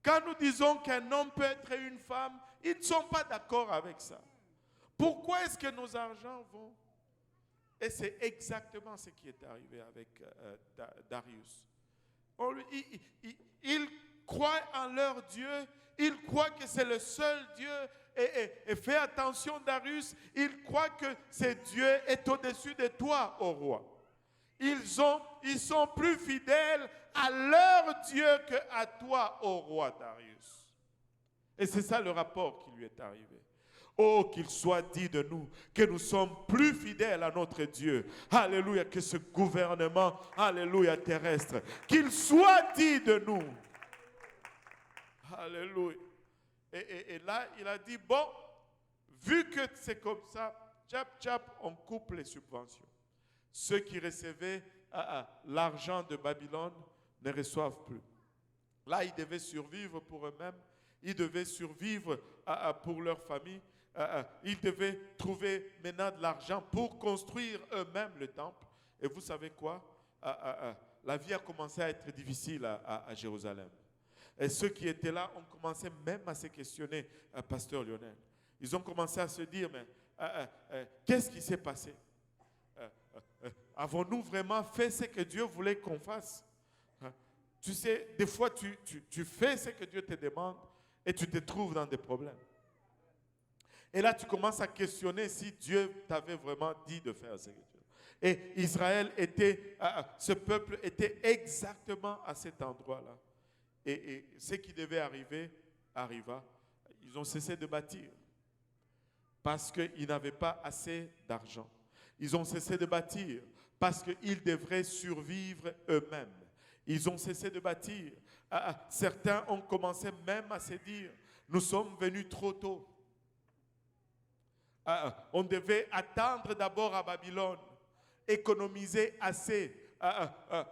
Quand nous disons qu'un homme peut être une femme, ils ne sont pas d'accord avec ça. Pourquoi est-ce que nos argents vont? Et c'est exactement ce qui est arrivé avec Darius. Ils croient en leur Dieu, ils croient que c'est le seul Dieu. Et fais attention, Darius, ils croient que ce Dieu est au-dessus de toi, ô roi. Ils sont plus fidèles à leur Dieu qu'à toi, ô roi Darius. Et c'est ça le rapport qui lui est arrivé. Oh, qu'il soit dit de nous que nous sommes plus fidèles à notre Dieu. Alléluia, que ce gouvernement, alléluia, terrestre, qu'il soit dit de nous. Alléluia. Et là, il a dit, bon, vu que c'est comme ça, on coupe les subventions. Ceux qui recevaient l'argent de Babylone ne reçoivent plus. Là, ils devaient survivre pour eux-mêmes. Ils devaient survivre pour leur famille. Ils devaient trouver maintenant de l'argent pour construire eux-mêmes le temple. Et vous savez quoi? La vie a commencé à être difficile à Jérusalem. Et ceux qui étaient là ont commencé même à se questionner, Pasteur Lionel. Ils ont commencé à se dire, mais qu'est-ce qui s'est passé? Avons-nous vraiment fait ce que Dieu voulait qu'on fasse? Tu sais, des fois, tu fais ce que Dieu te demande et tu te trouves dans des problèmes. Et là, tu commences à questionner si Dieu t'avait vraiment dit de faire ce que Dieu. Et Israël ce peuple était exactement à cet endroit-là. Et ce qui devait arriver, arriva. Ils ont cessé de bâtir parce qu'ils n'avaient pas assez d'argent. Ils ont cessé de bâtir parce qu'ils devraient survivre eux-mêmes. Ils ont cessé de bâtir. Certains ont commencé même à se dire, nous sommes venus trop tôt. On devait attendre d'abord à Babylone, économiser assez,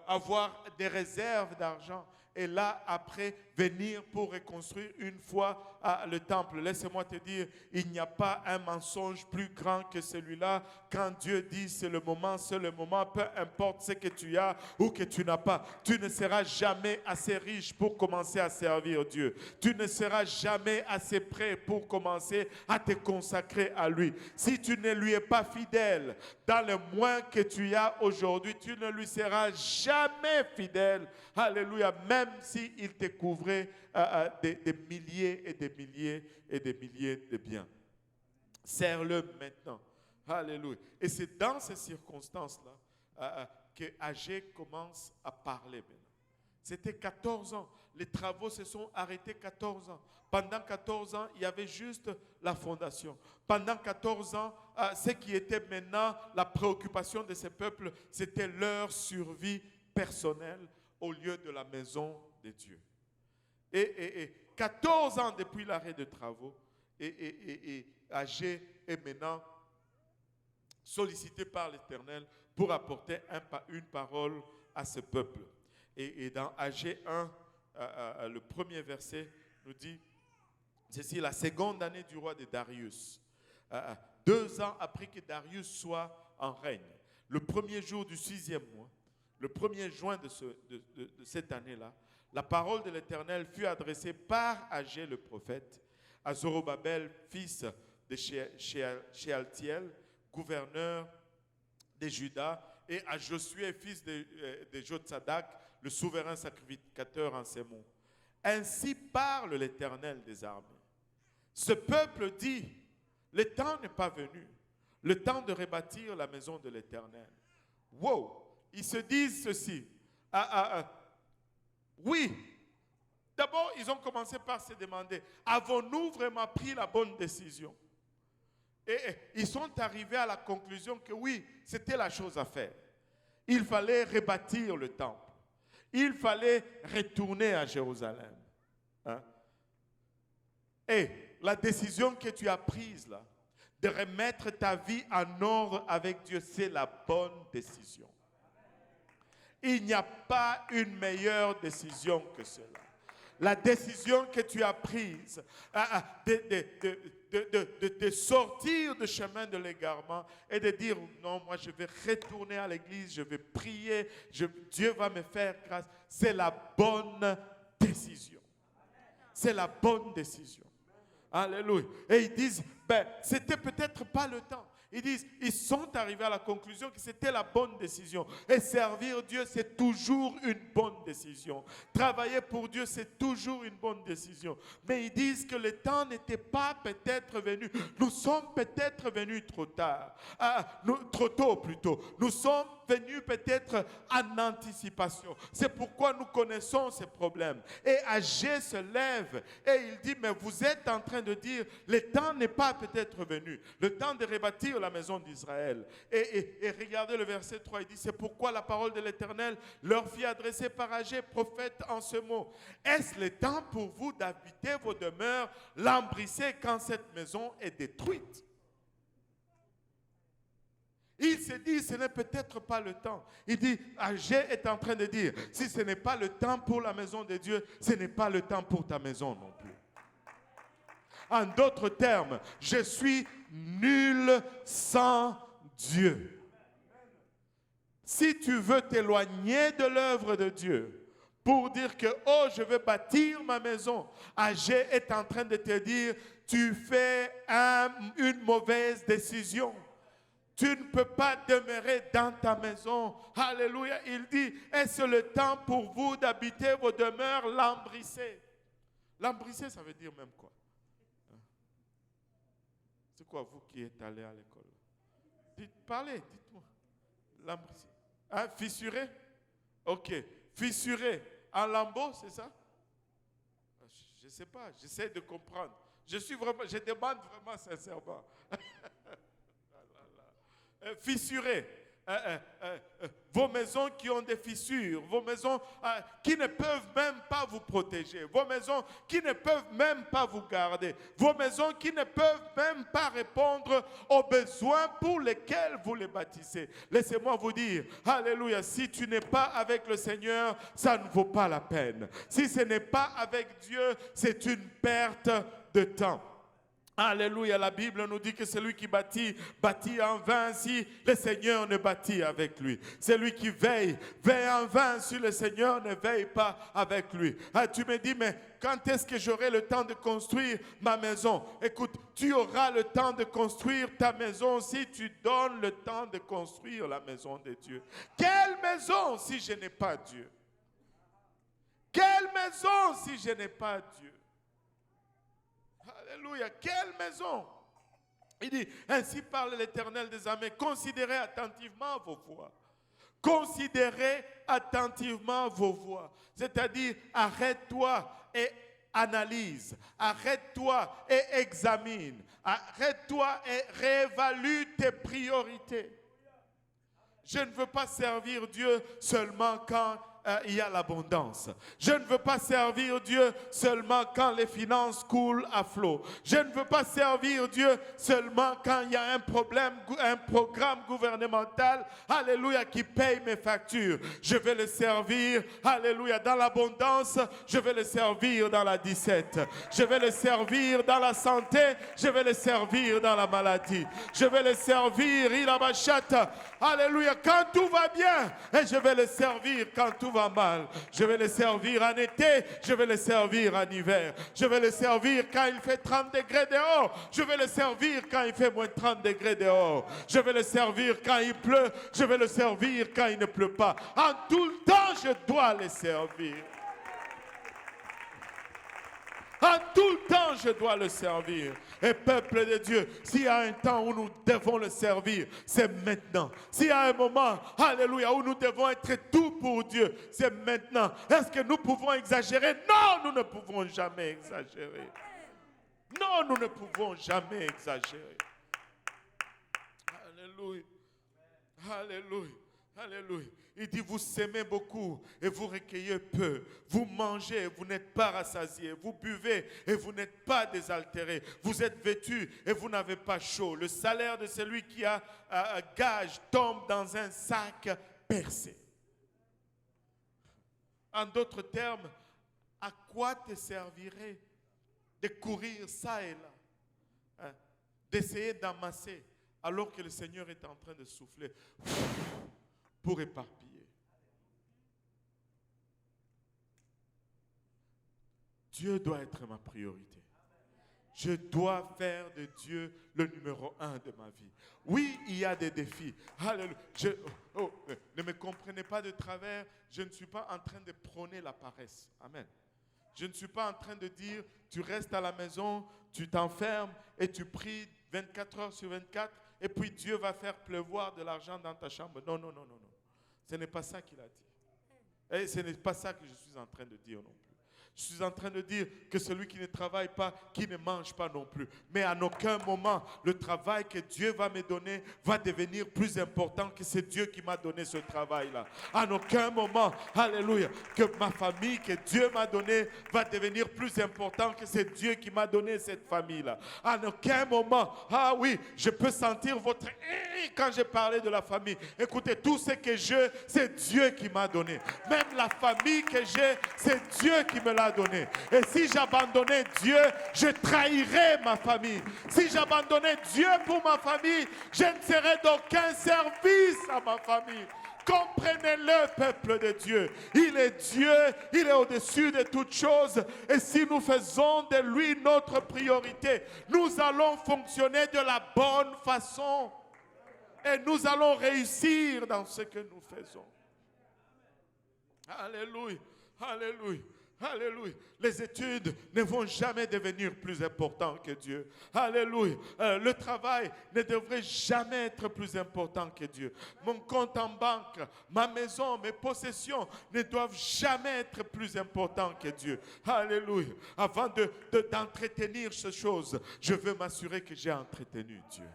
avoir des réserves d'argent et là, après, venir pour reconstruire une fois le temple. Laisse-moi te dire, il n'y a pas un mensonge plus grand que celui-là. Quand Dieu dit c'est le moment, peu importe ce que tu as ou que tu n'as pas. Tu ne seras jamais assez riche pour commencer à servir Dieu. Tu ne seras jamais assez prêt pour commencer à te consacrer à lui. Si tu ne lui es pas fidèle dans le moins que tu as aujourd'hui, tu ne lui seras jamais fidèle. Alléluia. Même s'il te couvrait des milliers et des milliers et des milliers de biens. Sers-le maintenant. Alléluia. Et c'est dans ces circonstances-là que Agé commence à parler maintenant. C'était 14 ans. Les travaux se sont arrêtés 14 ans. Pendant 14 ans, il y avait juste la fondation. Pendant 14 ans, ce qui était maintenant la préoccupation de ces peuples, c'était leur survie personnelle au lieu de la maison de Dieu. Et 14 ans depuis l'arrêt de travaux, et Agé est maintenant sollicité par l'Éternel pour apporter une parole à ce peuple. Et dans Agé 1, le premier verset nous dit, c'est la seconde année du roi de Darius. 2 ans après que Darius soit en règne, le premier jour du 6e mois, le 1er juin de cette année-là, la parole de l'Éternel fut adressée par Agé le prophète à Zorobabel, fils de Shealtiel, gouverneur de Juda, et à Josué, fils de Jotsadak, le souverain sacrificateur en ces mots. Ainsi parle l'Éternel des armées. Ce peuple dit, le temps n'est pas venu, le temps de rebâtir la maison de l'Éternel. Wow! Ils se disent ceci. Oui. D'abord, ils ont commencé par se demander, avons-nous vraiment pris la bonne décision? Et ils sont arrivés à la conclusion que oui, c'était la chose à faire. Il fallait rebâtir le temple. Il fallait retourner à Jérusalem. Hein? Et la décision que tu as prise là, de remettre ta vie en ordre avec Dieu, c'est la bonne décision. Il n'y a pas une meilleure décision que cela. La décision que tu as prise de sortir du chemin de l'égarement et de dire non, moi je vais retourner à l'église, je vais prier, Dieu va me faire grâce. C'est la bonne décision. C'est la bonne décision. Alléluia. Et ils disent, c'était peut-être pas le temps. Ils disent, ils sont arrivés à la conclusion que c'était la bonne décision. Et servir Dieu, c'est toujours une bonne décision. Travailler pour Dieu, c'est toujours une bonne décision. Mais ils disent que le temps n'était pas peut-être venu. Nous sommes peut-être venus trop tard. Trop tôt plutôt. Nous sommes venus peut-être en anticipation. C'est pourquoi nous connaissons ces problèmes. Et Agé se lève et il dit, mais vous êtes en train de dire, le temps n'est pas peut-être venu. Le temps de rebâtir la maison d'Israël. Et regardez le verset 3, il dit, c'est pourquoi la parole de l'Éternel leur fit adresser par Agé, prophète, en ce mot. Est-ce le temps pour vous d'habiter vos demeures lambrissées quand cette maison est détruite? Il se dit, ce n'est peut-être pas le temps. Il dit, Agé est en train de dire, si ce n'est pas le temps pour la maison de Dieu, ce n'est pas le temps pour ta maison non plus. En d'autres termes, je suis nul sans Dieu. Si tu veux t'éloigner de l'œuvre de Dieu pour dire que, oh, je veux bâtir ma maison, Agé est en train de te dire, tu fais une mauvaise décision. Tu ne peux pas demeurer dans ta maison. Alléluia. Il dit, est-ce le temps pour vous d'habiter vos demeures lambrissées? Lambrissées, ça veut dire même quoi? C'est quoi, vous qui êtes allés à l'école? Parlez, dites-moi. Lambrissé. Hein, fissuré? Ok. Fissuré. En lambeaux, c'est ça? Je ne sais pas, j'essaie de comprendre. Je demande vraiment sincèrement. Fissuré. Vos maisons qui ont des fissures, vos maisons qui ne peuvent même pas vous protéger, vos maisons qui ne peuvent même pas vous garder, vos maisons qui ne peuvent même pas répondre aux besoins pour lesquels vous les bâtissez. Laissez-moi vous dire, alléluia, si tu n'es pas avec le Seigneur, ça ne vaut pas la peine. Si ce n'est pas avec Dieu, c'est une perte de temps. Alléluia, la Bible nous dit que celui qui bâtit, bâtit en vain si le Seigneur ne bâtit avec lui. Celui qui veille, veille en vain si le Seigneur ne veille pas avec lui. Ah, tu me dis, mais quand est-ce que j'aurai le temps de construire ma maison? Écoute, tu auras le temps de construire ta maison si tu donnes le temps de construire la maison de Dieu. Quelle maison si je n'ai pas Dieu? Quelle maison si je n'ai pas Dieu? Alléluia, quelle maison! Il dit, ainsi parle l'Éternel des armées, considérez attentivement vos voies. Considérez attentivement vos voies. C'est-à-dire, arrête-toi et analyse. Arrête-toi et examine. Arrête-toi et réévalue tes priorités. Je ne veux pas servir Dieu seulement quand il y a l'abondance. Je ne veux pas servir Dieu seulement quand les finances coulent à flot. Je ne veux pas servir Dieu seulement quand il y a un problème, un programme gouvernemental, alléluia, qui paye mes factures. Je vais le servir, alléluia, dans l'abondance. Je vais le servir dans la 17. Je vais le servir dans la santé. Je vais le servir dans la maladie. Je vais le servir, alléluia, quand tout va bien. Et je vais le servir quand tout va mal. Je vais le servir en été, je vais le servir en hiver. Je vais le servir quand il fait 30 degrés dehors. Je vais le servir quand il fait moins 30 degrés dehors. Je vais le servir quand il pleut. Je vais le servir quand il ne pleut pas. En tout le temps, je dois le servir. En tout le temps, je dois le servir. Et peuple de Dieu, s'il y a un temps où nous devons le servir, c'est maintenant. S'il y a un moment, alléluia, où nous devons être tout pour Dieu, c'est maintenant. Est-ce que nous pouvons exagérer? Non, nous ne pouvons jamais exagérer. Non, nous ne pouvons jamais exagérer. Alléluia. Alléluia. Alléluia. Il dit, vous semez beaucoup et vous recueillez peu. Vous mangez et vous n'êtes pas rassasiés. Vous buvez et vous n'êtes pas désaltérés. Vous êtes vêtus et vous n'avez pas chaud. Le salaire de celui qui a gage tombe dans un sac percé. En d'autres termes, à quoi te servirait de courir ça et là, d'essayer d'amasser alors que le Seigneur est en train de souffler pour éparpiller? Dieu doit être ma priorité. Je dois faire de Dieu le numéro 1 de ma vie. Oui, il y a des défis. Alléluia. Ne me comprenez pas de travers. Je ne suis pas en train de prôner la paresse. Amen. Je ne suis pas en train de dire, tu restes à la maison, tu t'enfermes et tu pries 24 heures sur 24 et puis Dieu va faire pleuvoir de l'argent dans ta chambre. Non, non, non, non, non. Ce n'est pas ça qu'il a dit. Et ce n'est pas ça que je suis en train de dire non plus. Je suis en train de dire que celui qui ne travaille pas, qui ne mange pas non plus. Mais à aucun moment, le travail que Dieu va me donner va devenir plus important que c'est Dieu qui m'a donné ce travail-là. À aucun moment, alléluia, que ma famille que Dieu m'a donnée va devenir plus important que c'est Dieu qui m'a donné cette famille-là. À aucun moment, ah oui, je peux sentir votre... Quand j'ai parlé de la famille, écoutez, tout ce que j'ai, c'est Dieu qui m'a donné. Même la famille que j'ai, c'est Dieu qui me l'a donné. Et si j'abandonnais Dieu, je trahirais ma famille. Si j'abandonnais Dieu pour ma famille, je ne serais d'aucun service à ma famille. Comprenez-le, peuple de Dieu. Il est Dieu, il est au-dessus de toutes choses. Et si nous faisons de lui notre priorité, nous allons fonctionner de la bonne façon. Et nous allons réussir dans ce que nous faisons. Alléluia, alléluia. Alléluia. Les études ne vont jamais devenir plus importantes que Dieu. Alléluia. Le travail ne devrait jamais être plus important que Dieu. Mon compte en banque, ma maison, mes possessions ne doivent jamais être plus importants que Dieu. Alléluia. Avant d'entretenir ces choses, je veux m'assurer que j'ai entretenu Dieu.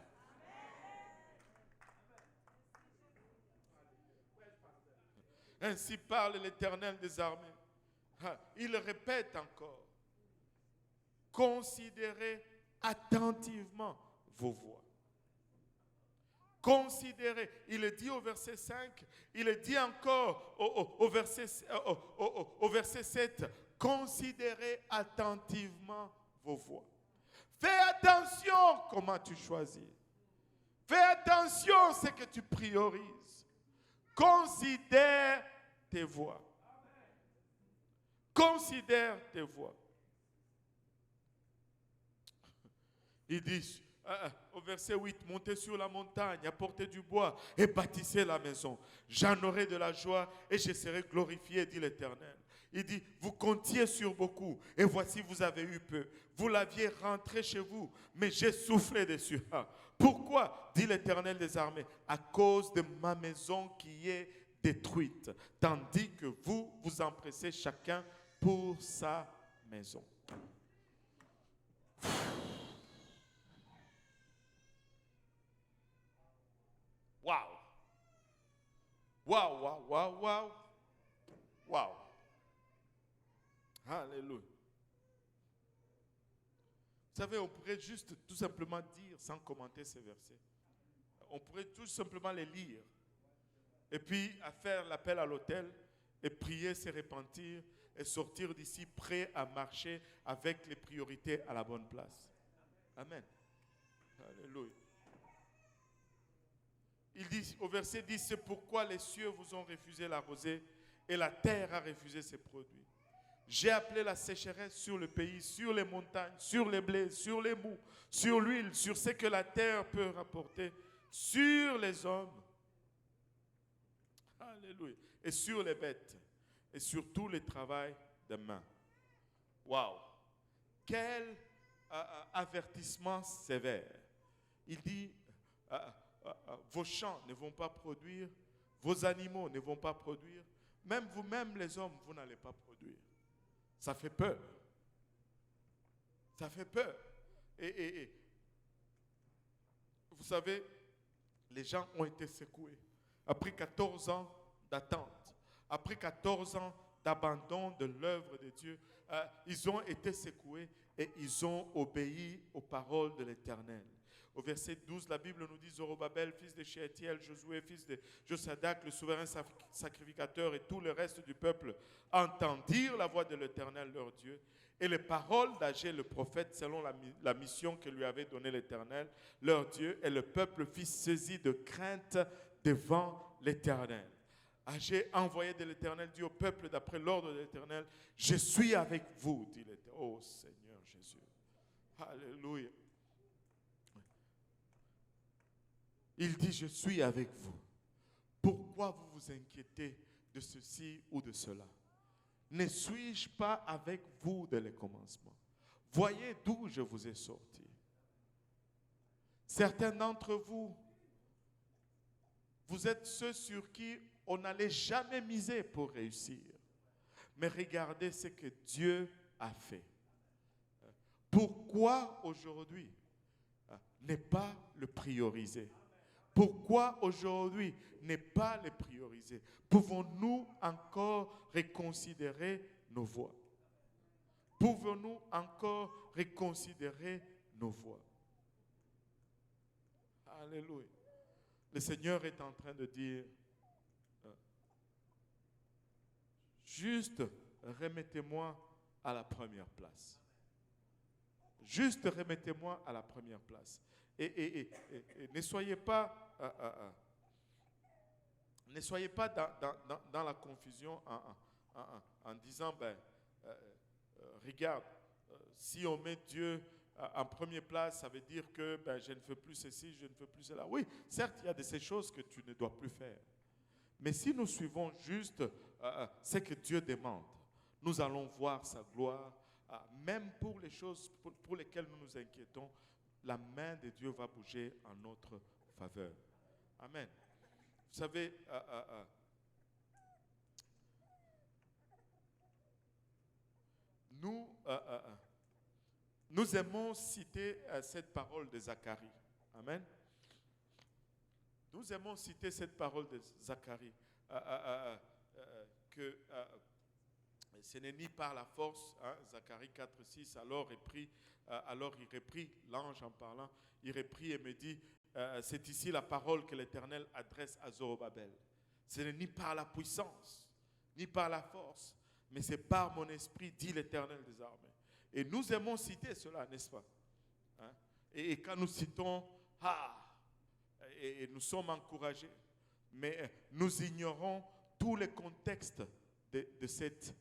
Ainsi parle l'Éternel des armées. Il répète encore. Considérez attentivement vos voies. Considérez. Il est dit au verset 5. Il est dit encore au verset 7. Considérez attentivement vos voies. Fais attention comment tu choisis. Fais attention à ce que tu priorises. Considère tes voies. Considère tes voies. Il dit au verset 8, montez sur la montagne, apportez du bois et bâtissez la maison. J'en aurai de la joie et je serai glorifié, dit l'Éternel. Il dit, vous comptiez sur beaucoup et voici vous avez eu peu. Vous l'aviez rentré chez vous, mais j'ai soufflé dessus. Pourquoi, dit l'Éternel des armées? À cause de ma maison qui est détruite, tandis que vous vous empressez chacun pour sa maison. Waouh! Waouh, waouh, waouh, waouh! Waouh! Alléluia. Vous savez, on pourrait juste tout simplement dire, sans commenter ces versets, on pourrait tout simplement les lire et puis à faire l'appel à l'autel et prier, se repentir et sortir d'ici prêt à marcher avec les priorités à la bonne place. Amen. Alléluia. Il dit au verset 10, c'est pourquoi les cieux vous ont refusé la rosée et la terre a refusé ses produits. J'ai appelé la sécheresse sur le pays, sur les montagnes, sur les blés, sur les mous, sur l'huile, sur ce que la terre peut rapporter, sur les hommes. Alléluia. Et sur les bêtes, et sur tout le travail des mains. Waouh! Quel avertissement sévère. Il dit, vos champs ne vont pas produire, vos animaux ne vont pas produire, même vous-même les hommes, vous n'allez pas produire. Ça fait peur. Ça fait peur. Et vous savez, les gens ont été secoués. Après 14 ans d'attente, après 14 ans d'abandon de l'œuvre de Dieu, ils ont été secoués et ils ont obéi aux paroles de l'Éternel. Au verset 12, la Bible nous dit, Zorobabel, fils de Shealtiel, Josué, fils de Josadac, le souverain sacrificateur et tout le reste du peuple entendirent la voix de l'Éternel leur Dieu et les paroles d'Agé le prophète selon la mission que lui avait donnée l'Éternel leur Dieu, et le peuple fut saisi de crainte devant l'Éternel. Agé, envoyé de l'Éternel, dit au peuple d'après l'ordre de l'Éternel, je suis avec vous, dit l'Éternel. Oh Seigneur Jésus. Alléluia. Il dit, je suis avec vous. Pourquoi vous vous inquiétez de ceci ou de cela? Ne suis-je pas avec vous dès le commencement? Voyez d'où je vous ai sorti. Certains d'entre vous, vous êtes ceux sur qui on n'allait jamais miser pour réussir. Mais regardez ce que Dieu a fait. Pourquoi aujourd'hui ne pas le prioriser? Pourquoi aujourd'hui ne pas les prioriser? Pouvons-nous encore reconsidérer nos voies? Pouvons-nous encore reconsidérer nos voies? Alléluia. Le Seigneur est en train de dire, juste remettez-moi à la première place. Juste remettez-moi à la première place. Et ne soyez pas, ne soyez pas dans la confusion en disant, regarde, si on met Dieu en première place, ça veut dire que je ne fais plus ceci, je ne fais plus cela. Oui, certes, il y a de ces choses que tu ne dois plus faire. Mais si nous suivons juste ce que Dieu demande, nous allons voir sa gloire. Même pour les choses pour lesquelles nous nous inquiétons, la main de Dieu va bouger en notre faveur. Amen. Vous savez, nous aimons citer cette parole de Zacharie. Amen. Nous aimons citer cette parole de Zacharie, que ce n'est ni par la force, Zacharie 4, 6, alors il reprit, l'ange en parlant, il reprit et me dit, c'est ici la parole que l'Éternel adresse à Zorobabel. Ce n'est ni par la puissance, ni par la force, mais c'est par mon esprit, dit l'Éternel des armées. Et nous aimons citer cela, n'est-ce pas? Et quand nous citons, et nous sommes encouragés, mais nous ignorons tous les contextes de cet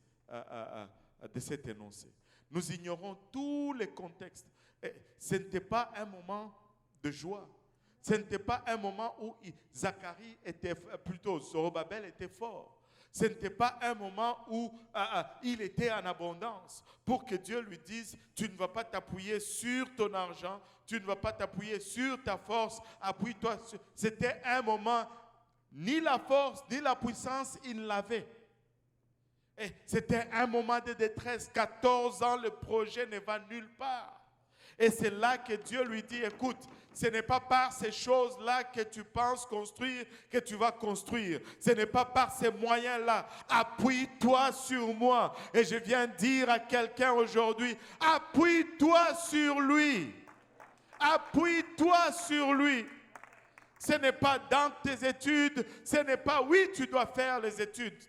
énoncé. Nous ignorons tous les contextes. Et ce n'était pas un moment de joie. Ce n'était pas un moment où Zacharie était, plutôt Zorobabel était fort. Ce n'était pas un moment où il était en abondance pour que Dieu lui dise, tu ne vas pas t'appuyer sur ton argent, tu ne vas pas t'appuyer sur ta force, appuie-toi sur... C'était un moment, ni la force, ni la puissance, il l'avait. Et c'était un moment de détresse. 14 ans, le projet ne va nulle part. Et c'est là que Dieu lui dit, écoute, ce n'est pas par ces choses-là que tu penses construire que tu vas construire. Ce n'est pas par ces moyens-là. Appuie-toi sur moi. Et je viens dire à quelqu'un aujourd'hui, appuie-toi sur lui. Appuie-toi sur lui. Ce n'est pas dans tes études, ce n'est pas, oui, tu dois faire les études.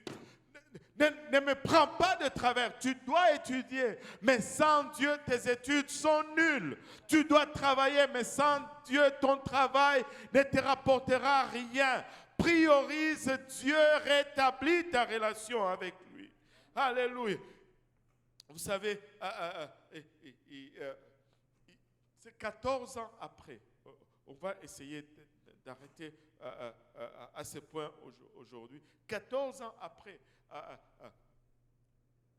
Ne me prends pas de travers, tu dois étudier, mais sans Dieu, tes études sont nulles. Tu dois travailler, mais sans Dieu, ton travail ne te rapportera rien. Priorise Dieu, rétablis ta relation avec lui. Alléluia. Vous savez, c'est 14 ans après. On va essayer d'arrêter à ce point aujourd'hui. 14 ans après,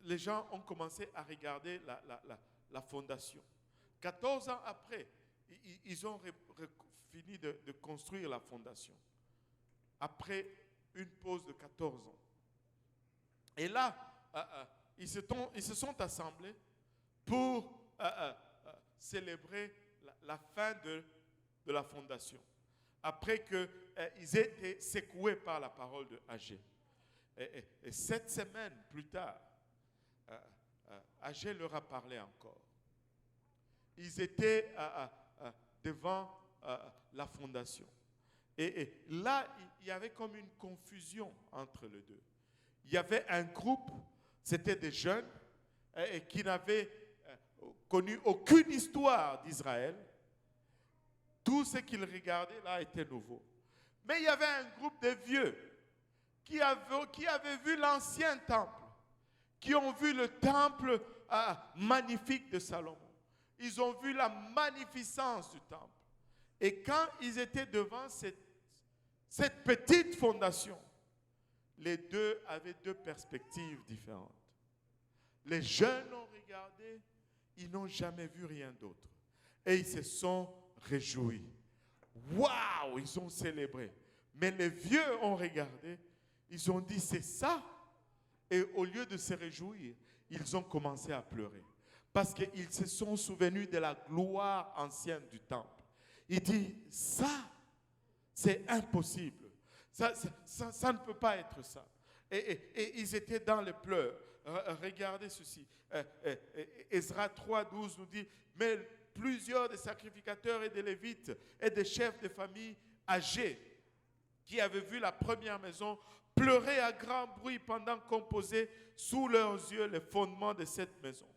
les gens ont commencé à regarder la fondation. 14 ans après, ils ont fini de construire la fondation. Après une pause de 14 ans. Et là, ils se sont assemblés pour célébrer la fin de la fondation. Après qu'ils aient été secoués par la parole de Agé. Et 7 semaines plus tard, Agé leur a parlé encore. Ils étaient devant la fondation. Et là, il y avait comme une confusion entre les deux. Il y avait un groupe, c'était des jeunes qui n'avaient connu aucune histoire d'Israël. Tout ce qu'ils regardaient là était nouveau. Mais il y avait un groupe de vieux qui avaient vu l'ancien temple, qui ont vu le temple magnifique de Salomon. Ils ont vu la magnificence du temple. Et quand ils étaient devant cette petite fondation, les deux avaient deux perspectives différentes. Les jeunes ont regardé, ils n'ont jamais vu rien d'autre. Et ils se sont réjouis. Waouh, ils ont célébré. Mais les vieux ont regardé, ils ont dit c'est ça. Et au lieu de se réjouir, ils ont commencé à pleurer. Parce qu'ils se sont souvenus de la gloire ancienne du temple. Il dit ça, c'est impossible. Ça ne peut pas être ça. Et ils étaient dans les pleurs. Regardez ceci. Ezra 3,12 nous dit, mais plusieurs des sacrificateurs et des lévites et des chefs de famille âgés qui avaient vu la première maison pleuraient à grand bruit pendant qu'on posait sous leurs yeux les fondements de cette maison.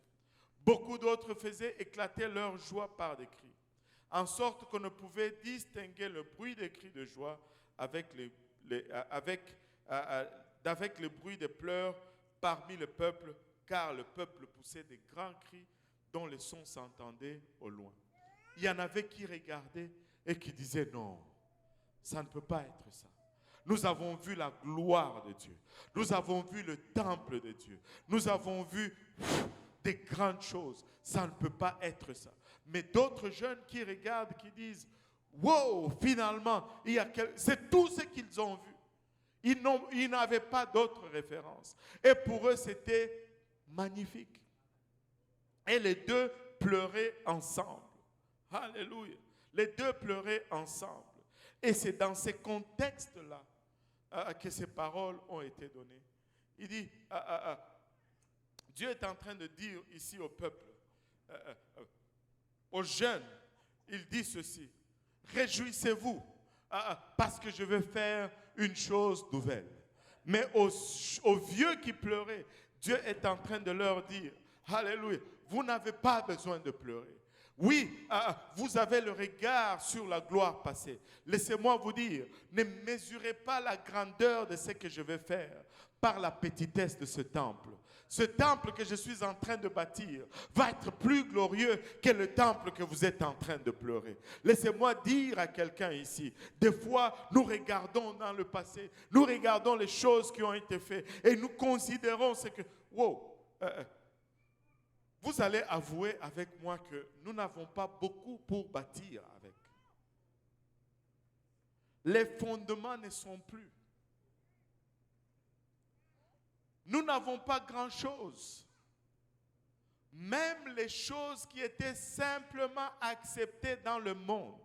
Beaucoup d'autres faisaient éclater leur joie par des cris, en sorte qu'on ne pouvait distinguer le bruit des cris de joie avec le bruit des pleurs parmi le peuple, car le peuple poussait des grands cris dont le son s'entendait au loin. Il y en avait qui regardaient et qui disaient non, ça ne peut pas être ça. Nous avons vu la gloire de Dieu. Nous avons vu le temple de Dieu. Nous avons vu des grandes choses. Ça ne peut pas être ça. Mais d'autres jeunes qui regardent, qui disent, wow, finalement, c'est tout ce qu'ils ont vu. Ils n'avaient pas d'autres références. Et pour eux, c'était magnifique. Et les deux pleuraient ensemble. Alléluia. Les deux pleuraient ensemble. Et c'est dans ces contextes-là que ces paroles ont été données. Il dit, Dieu est en train de dire ici au peuple, aux jeunes, il dit ceci, réjouissez-vous parce que je vais faire une chose nouvelle. Mais aux vieux qui pleuraient, Dieu est en train de leur dire, alléluia, vous n'avez pas besoin de pleurer. Oui, vous avez le regard sur la gloire passée. Laissez-moi vous dire, ne mesurez pas la grandeur de ce que je vais faire par la petitesse de ce temple. Ce temple que je suis en train de bâtir va être plus glorieux que le temple que vous êtes en train de pleurer. Laissez-moi dire à quelqu'un ici, des fois nous regardons dans le passé, nous regardons les choses qui ont été faites et nous considérons ce que... Wow, vous allez avouer avec moi que nous n'avons pas beaucoup pour bâtir avec. Les fondements ne sont plus. Nous n'avons pas grand-chose. Même les choses qui étaient simplement acceptées dans le monde,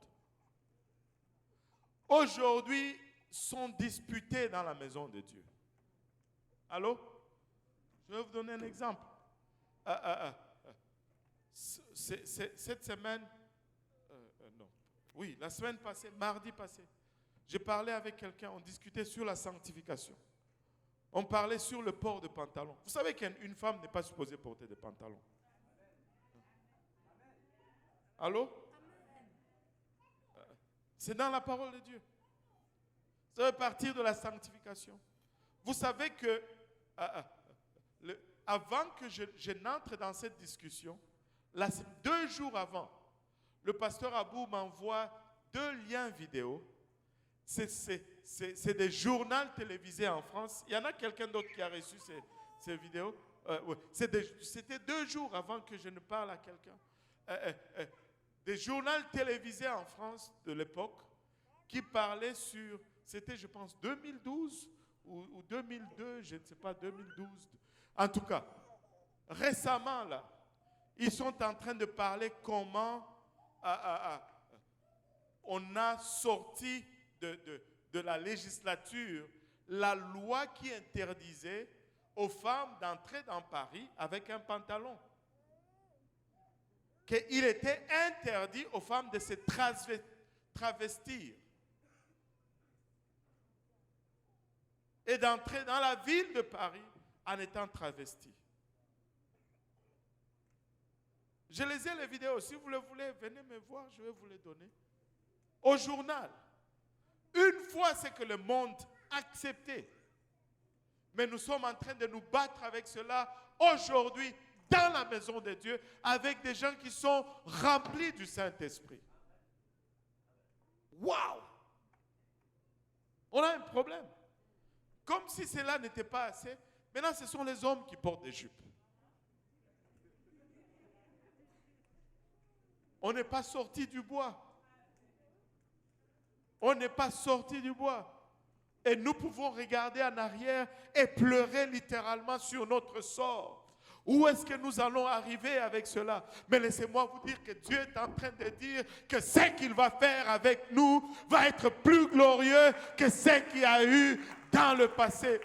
aujourd'hui, sont disputées dans la maison de Dieu. Allô? Je vais vous donner un exemple. Cette semaine, non. Oui, la semaine passée, mardi passé, j'ai parlé avec quelqu'un, on discutait sur la sanctification. On parlait sur le port de pantalon. Vous savez qu'une femme n'est pas supposée porter de pantalon. Allô? C'est dans la parole de Dieu. Ça veut partir de la sanctification. Vous savez que avant que je n'entre dans cette discussion, 2 jours avant, le pasteur Abou m'envoie 2 liens vidéo. C'est des journaux télévisés en France. Il y en a quelqu'un d'autre qui a reçu ces vidéos. Ouais. C'était 2 jours avant que je ne parle à quelqu'un. Des journaux télévisés en France de l'époque qui parlaient sur, c'était je pense 2012 ou 2002, je ne sais pas, 2012. En tout cas, récemment là, ils sont en train de parler comment on a sorti de la législature la loi qui interdisait aux femmes d'entrer dans Paris avec un pantalon. Qu'il était interdit aux femmes de se travestir et d'entrer dans la ville de Paris en étant travesties. Je les ai les vidéos. Si vous le voulez, venez me voir, je vais vous les donner. Au journal. Une fois, c'est que le monde acceptait. Mais nous sommes en train de nous battre avec cela aujourd'hui dans la maison de Dieu avec des gens qui sont remplis du Saint-Esprit. Waouh! On a un problème. Comme si cela n'était pas assez. Maintenant, ce sont les hommes qui portent des jupes. On n'est pas sorti du bois. On n'est pas sorti du bois. Et nous pouvons regarder en arrière et pleurer littéralement sur notre sort. Où est-ce que nous allons arriver avec cela? Mais laissez-moi vous dire que Dieu est en train de dire que ce qu'il va faire avec nous va être plus glorieux que ce qu'il y a eu dans le passé.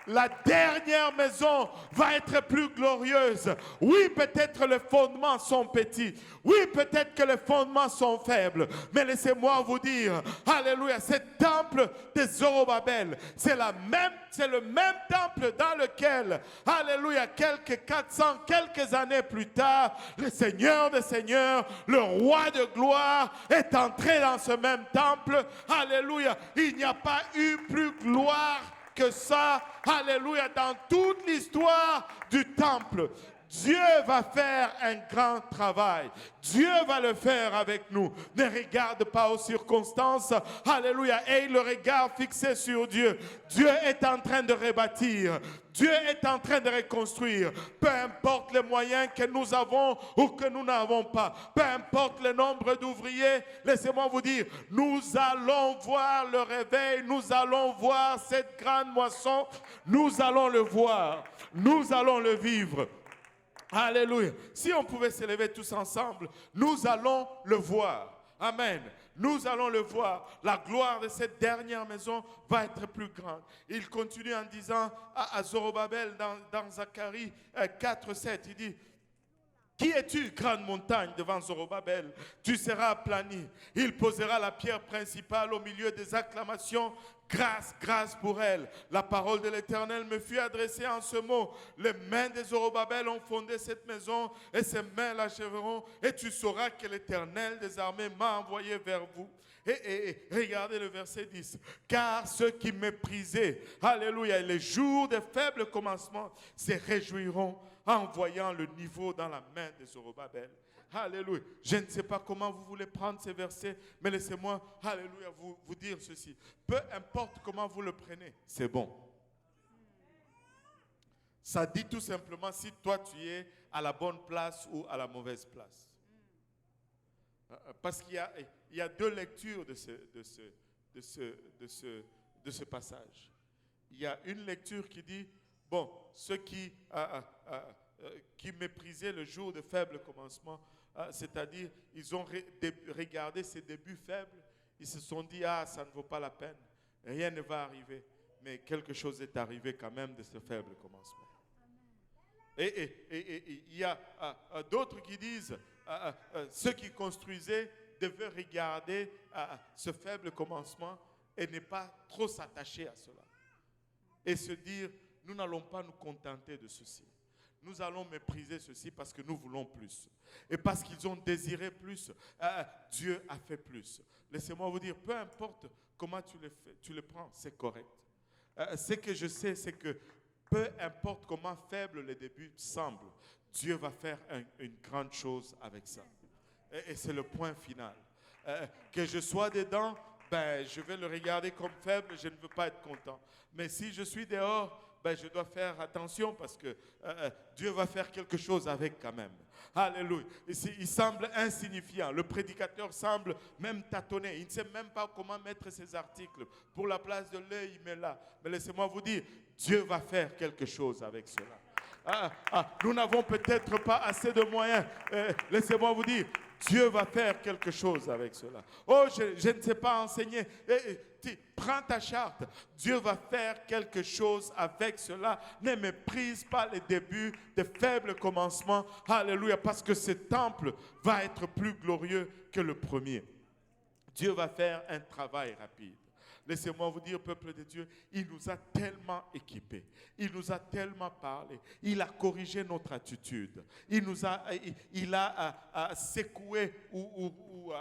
La dernière maison va être plus glorieuse. Oui, peut-être les fondements sont petits. Oui, peut-être que les fondements sont faibles. Mais laissez-moi vous dire, alléluia, ce temple de Zorobabel, c'est le même temple dans lequel, alléluia, quelques années plus tard, le Seigneur des Seigneurs, le Roi de gloire, est entré dans ce même temple. Alléluia, il n'y a pas eu plus gloire que ça, alléluia, dans toute l'histoire du temple. Dieu va faire un grand travail. Dieu va le faire avec nous. Ne regarde pas aux circonstances. Alléluia. Et le regard fixé sur Dieu. Dieu est en train de rebâtir. Dieu est en train de reconstruire. Peu importe les moyens que nous avons ou que nous n'avons pas. Peu importe le nombre d'ouvriers. Laissez-moi vous dire, nous allons voir le réveil. Nous allons voir cette grande moisson. Nous allons le voir. Nous allons le vivre. Alléluia. Si on pouvait se lever tous ensemble, nous allons le voir. Amen. Nous allons le voir. La gloire de cette dernière maison va être plus grande. Il continue en disant à Zorobabel dans Zacharie 4:7, il dit: qui es-tu, grande montagne, devant Zorobabel? Tu seras aplani. Il posera la pierre principale au milieu des acclamations Grâce, grâce pour elle. La parole de l'Éternel me fut adressée en ce mot. Les mains des Zorobabel ont fondé cette maison et ses mains l'achèveront. Et tu sauras que l'Éternel des armées m'a envoyé vers vous. Et regardez le verset 10. Car ceux qui méprisaient, alléluia, les jours des faibles commencements se réjouiront en voyant le niveau dans la main des Zorobabel. Alléluia. Je ne sais pas comment vous voulez prendre ces versets, mais laissez-moi, alléluia, vous dire ceci. Peu importe comment vous le prenez, c'est bon. Ça dit tout simplement si toi tu es à la bonne place ou à la mauvaise place. Parce qu'il y a deux lectures de ce passage. Il y a une lecture qui dit, bon, ceux qui méprisaient le jour de faible commencement, c'est-à-dire ils ont regardé ces débuts faibles, ils se sont dit, ah, ça ne vaut pas la peine, rien ne va arriver. Mais quelque chose est arrivé quand même de ce faible commencement. Et il y a d'autres qui disent, ceux qui construisaient devaient regarder ce faible commencement et ne pas trop s'attacher à cela. Et se dire, nous n'allons pas nous contenter de ceci. Nous allons mépriser ceci parce que nous voulons plus. Et parce qu'ils ont désiré plus, Dieu a fait plus. Laissez-moi vous dire, peu importe comment tu le prends, c'est correct. Ce que je sais, c'est que peu importe comment faible les débuts semblent, Dieu va faire une grande chose avec ça. Et c'est le point final. Que je sois dedans, je vais le regarder comme faible, je ne veux pas être content. Mais si je suis dehors, je dois faire attention parce que Dieu va faire quelque chose avec quand même. Alléluia. Il semble insignifiant. Le prédicateur semble même tâtonner. Il ne sait même pas comment mettre ses articles. Pour la place de l'œil, il met là. Mais laissez-moi vous dire, Dieu va faire quelque chose avec cela. Nous n'avons peut-être pas assez de moyens. Laissez-moi vous dire, Dieu va faire quelque chose avec cela. Oh, je ne sais pas enseigner. Prends ta charte. Dieu va faire quelque chose avec cela. Ne méprise pas les débuts, de faibles commencements. Alléluia, parce que ce temple va être plus glorieux que le premier. Dieu va faire un travail rapide. Laissez-moi vous dire, peuple de Dieu, il nous a tellement équipés. Il nous a tellement parlé. Il a corrigé notre attitude. Il a secoué ou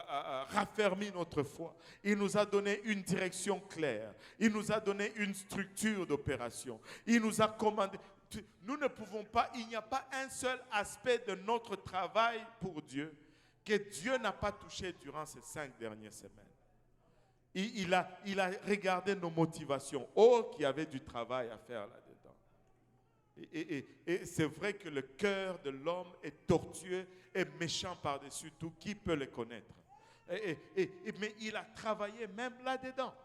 raffermi notre foi. Il nous a donné une direction claire. Il nous a donné une structure d'opération. Il nous a commandé. Nous ne pouvons pas, il n'y a pas un seul aspect de notre travail pour Dieu que Dieu n'a pas touché durant ces 5 dernières semaines. Il a regardé nos motivations. Oh, qu'il y avait du travail à faire là-dedans. Et c'est vrai que le cœur de l'homme est tortueux et méchant par-dessus tout. Qui peut le connaître? Mais il a travaillé même là-dedans.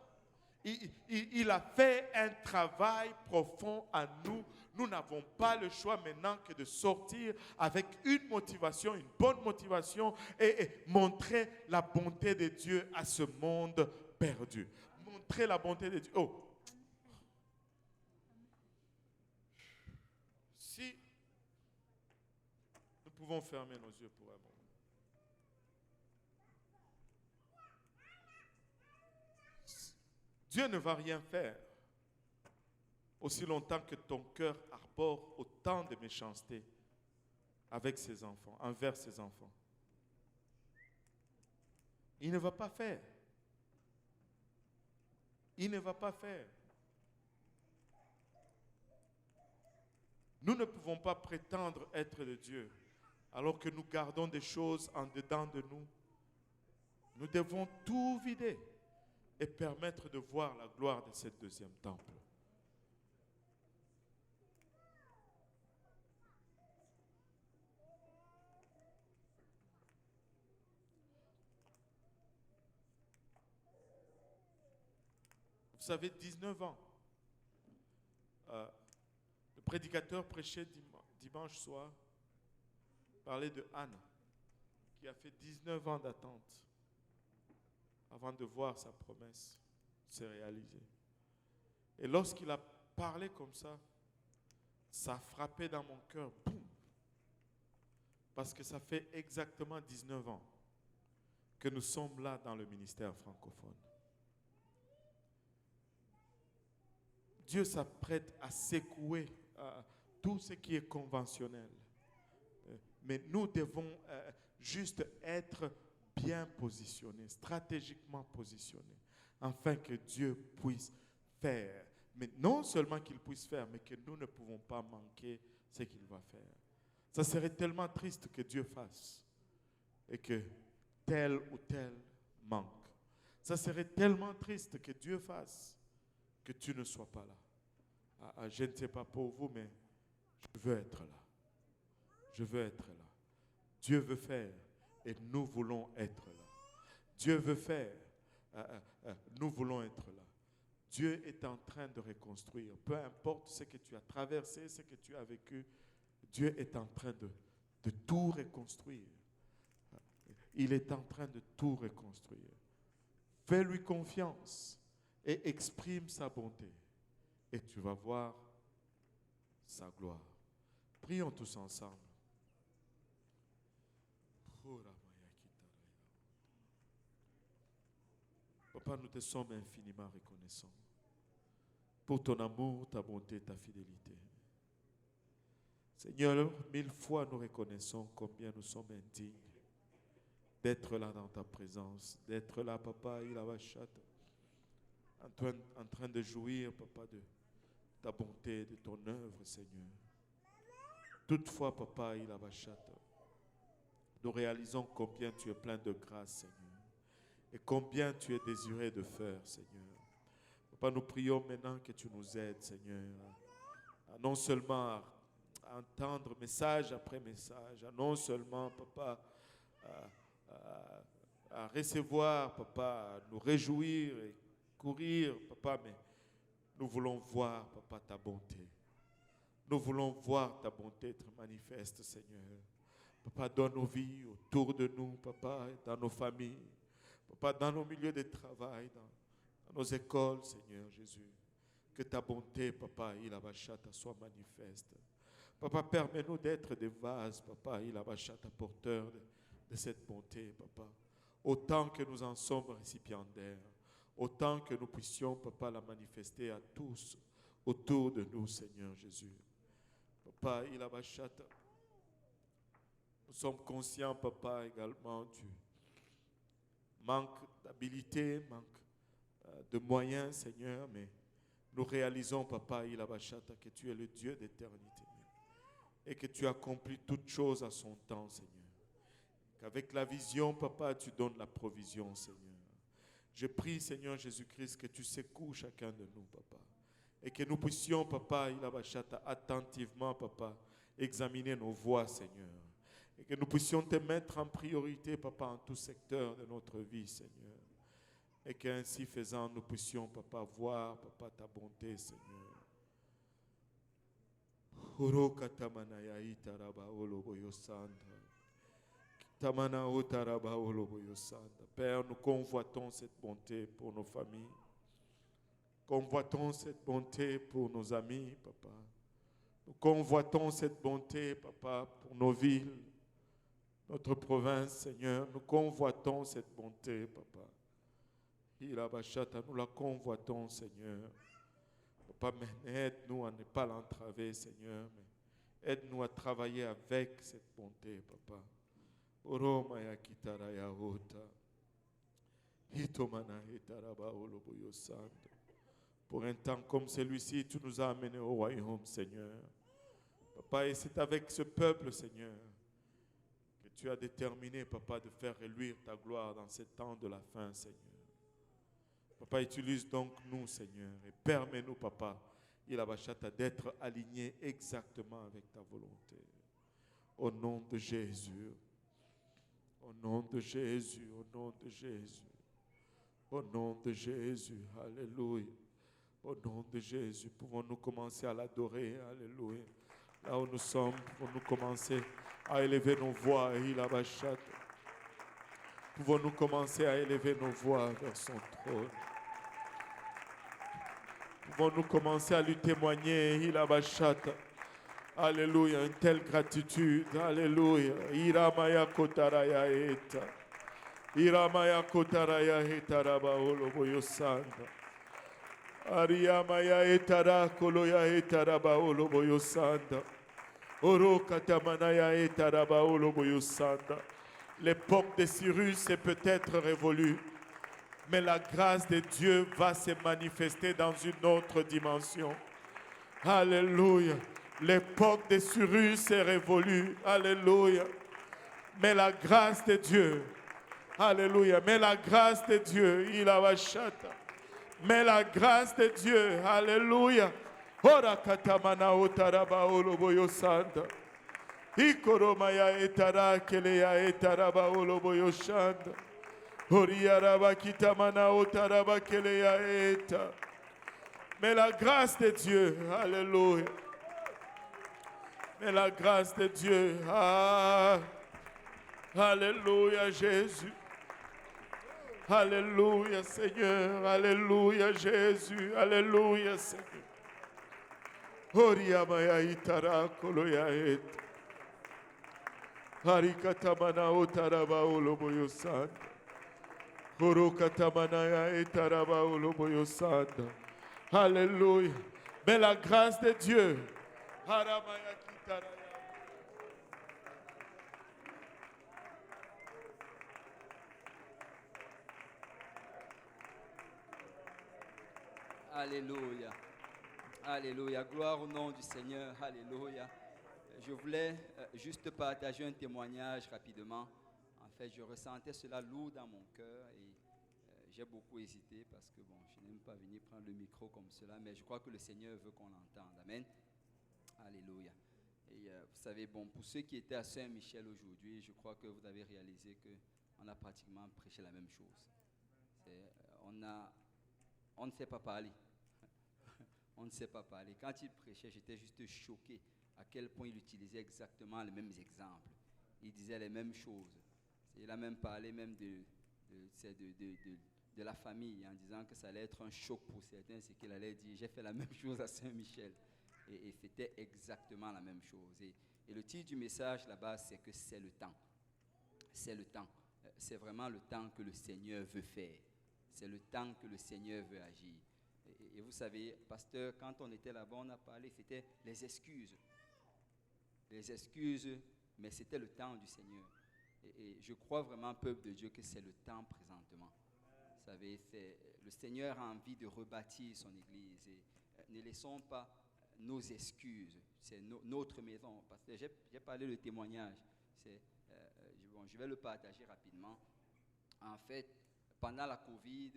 Il a fait un travail profond à nous. Nous n'avons pas le choix maintenant que de sortir avec une motivation, une bonne motivation et montrer la bonté de Dieu à ce monde perdu. Montrer la bonté de Dieu. Oh. Si nous pouvons fermer nos yeux pour un moment. Dieu ne va rien faire aussi longtemps que ton cœur arbore autant de méchanceté avec ses enfants, envers ses enfants. Il ne va pas faire. Il ne va pas faire. Nous ne pouvons pas prétendre être de Dieu alors que nous gardons des choses en dedans de nous. Nous devons tout vider et permettre de voir la gloire de ce deuxième temple. Vous savez, 19 ans, le prédicateur prêchait dimanche soir, parlait de Anne, qui a fait 19 ans d'attente avant de voir sa promesse se réaliser. Et lorsqu'il a parlé comme ça a frappé dans mon cœur, boum, parce que ça fait exactement 19 ans que nous sommes là dans le ministère francophone. Dieu s'apprête à secouer tout ce qui est conventionnel. Mais nous devons juste être bien positionnés, stratégiquement positionnés, afin que Dieu puisse faire. Mais non seulement qu'il puisse faire, mais que nous ne pouvons pas manquer ce qu'il va faire. Ça serait tellement triste que Dieu fasse et que tel ou tel manque. Ça serait tellement triste que Dieu fasse que tu ne sois pas là. Je ne sais pas pour vous, mais je veux être là. Je veux être là. Dieu veut faire et nous voulons être là. Dieu veut faire, nous voulons être là. Dieu est en train de reconstruire. Peu importe ce que tu as traversé, ce que tu as vécu, Dieu est en train de tout reconstruire. Il est en train de tout reconstruire. Fais-lui confiance et exprime sa bonté. Et tu vas voir sa gloire. Prions tous ensemble. Papa, nous te sommes infiniment reconnaissants pour ton amour, ta bonté, ta fidélité. Seigneur, 1000 fois nous reconnaissons combien nous sommes indignes d'être là dans ta présence, d'être là, Papa, en train de jouir, Papa, de ta bonté, de ton œuvre, Seigneur. Toutefois, Papa, nous réalisons combien tu es plein de grâce, Seigneur, et combien tu es désiré de faire, Seigneur. Papa, nous prions maintenant que tu nous aides, Seigneur, à non seulement à entendre message après message, à non seulement, Papa, à recevoir, Papa, à nous réjouir et courir, Papa, mais nous voulons voir, Papa, ta bonté. Nous voulons voir ta bonté être manifeste, Seigneur. Papa, dans nos vies, autour de nous, Papa, dans nos familles, Papa, dans nos milieux de travail, dans nos écoles, Seigneur Jésus. Que ta bonté, Papa, soit manifeste. Papa, permets-nous d'être des vases, Papa, porteurs de cette bonté, Papa. Autant que nous en sommes récipiendaires, autant que nous puissions, Papa, la manifester à tous autour de nous, Seigneur Jésus. Papa, nous sommes conscients, Papa, également du manque d'habilité, manque de moyens, Seigneur, mais nous réalisons, Papa, que tu es le Dieu d'éternité et que tu accomplis toutes choses à son temps, Seigneur. Qu'avec la vision, Papa, tu donnes la provision, Seigneur. Je prie, Seigneur Jésus-Christ, que tu secoues chacun de nous, Papa, et que nous puissions, Papa, attentivement, Papa, examiner nos voies, Seigneur, et que nous puissions te mettre en priorité, Papa, en tout secteur de notre vie, Seigneur, et qu'ainsi faisant, nous puissions, Papa, voir, Papa, ta bonté, Seigneur. Père, nous convoitons cette bonté pour nos familles. Convoitons cette bonté pour nos amis, Papa. Nous convoitons cette bonté, Papa, pour nos villes, notre province, Seigneur. Nous convoitons cette bonté, Papa. Nous la convoitons, Seigneur. Papa, mais aide-nous à ne pas l'entraver, Seigneur, mais aide-nous à travailler avec cette bonté, Papa. Pour un temps comme celui-ci, tu nous as amenés au royaume, Seigneur. Papa, et c'est avec ce peuple, Seigneur, que tu as déterminé, Papa, de faire reluire ta gloire dans ces temps de la fin, Seigneur. Papa, utilise donc nous, Seigneur, et permets-nous, Papa, d'être alignés exactement avec ta volonté. Au nom de Jésus. Au nom de Jésus, au nom de Jésus. Au nom de Jésus, alléluia. Au nom de Jésus, pouvons-nous commencer à l'adorer, alléluia. Là où nous sommes, pouvons-nous commencer à élever nos voix, Pouvons-nous commencer à élever nos voix vers son trône. Pouvons-nous commencer à lui témoigner, alléluia, une telle gratitude, alléluia. Iramaya kotaraya eta. Iramaya kotaraya eta raba oloboyo sanda. Ariamaya etara koloya etaraba oloboyo sanda. Oro katamanaya etaraba oloboyo sanda. L'époque de Cyrus est peut-être révolue, mais la grâce de Dieu va se manifester dans une autre dimension. Alléluia. L'époque de Cyrus est révolue. Alléluia. Mais la grâce de Dieu. Alléluia. Mais la grâce de Dieu. Il a vachata. Mais la grâce de Dieu. Alléluia. Ora katamana otaraba oloboyo sanda. Ikoromaya etara keleya etaraba oloboyo shanda. Oriaraba kitamana otaraba keleya eta. Mais la grâce de Dieu. Alléluia. Mais la grâce de Dieu. Ah. Alléluia Jésus. Alléluia Seigneur. Alléluia Jésus. Alléluia Seigneur. Oriamaya itara koloya et. Harikatamana otaraba oloboyo sanda. Horokatamana etaraba oloboyo sanda. Alléluia. Mais la grâce de Dieu. Haramaya kitara. Alléluia. Alléluia. Gloire au nom du Seigneur. Alléluia. Je voulais juste partager un témoignage rapidement. En fait, je ressentais cela lourd dans mon cœur et j'ai beaucoup hésité parce que bon, je n'aime pas venir prendre le micro comme cela, mais je crois que le Seigneur veut qu'on l'entende. Amen. Alléluia. Et vous savez, bon, pour ceux qui étaient à Saint-Michel aujourd'hui, je crois que vous avez réalisé qu'on a pratiquement prêché la même chose. On ne sait pas parler. On ne sait pas parler. Quand il prêchait, j'étais juste choqué à quel point il utilisait exactement les mêmes exemples. Il disait les mêmes choses. Il a même parlé même de la famille en disant que ça allait être un choc pour certains. C'est qu'il allait dire, j'ai fait la même chose à Saint-Michel. Et c'était exactement la même chose. Et le titre du message là-bas, c'est que c'est le temps. C'est le temps. C'est vraiment le temps que le Seigneur veut faire. C'est le temps que le Seigneur veut agir. Et vous savez, pasteur, quand on était là-bas, on a parlé, c'était les excuses. Les excuses, mais c'était le temps du Seigneur. Et je crois vraiment, peuple de Dieu, que c'est le temps présentement. Vous savez, le Seigneur a envie de rebâtir son Église. Et ne laissons pas nos excuses. C'est notre maison. Parce que j'ai parlé le témoignage. Je vais le partager rapidement. En fait, pendant la Covid,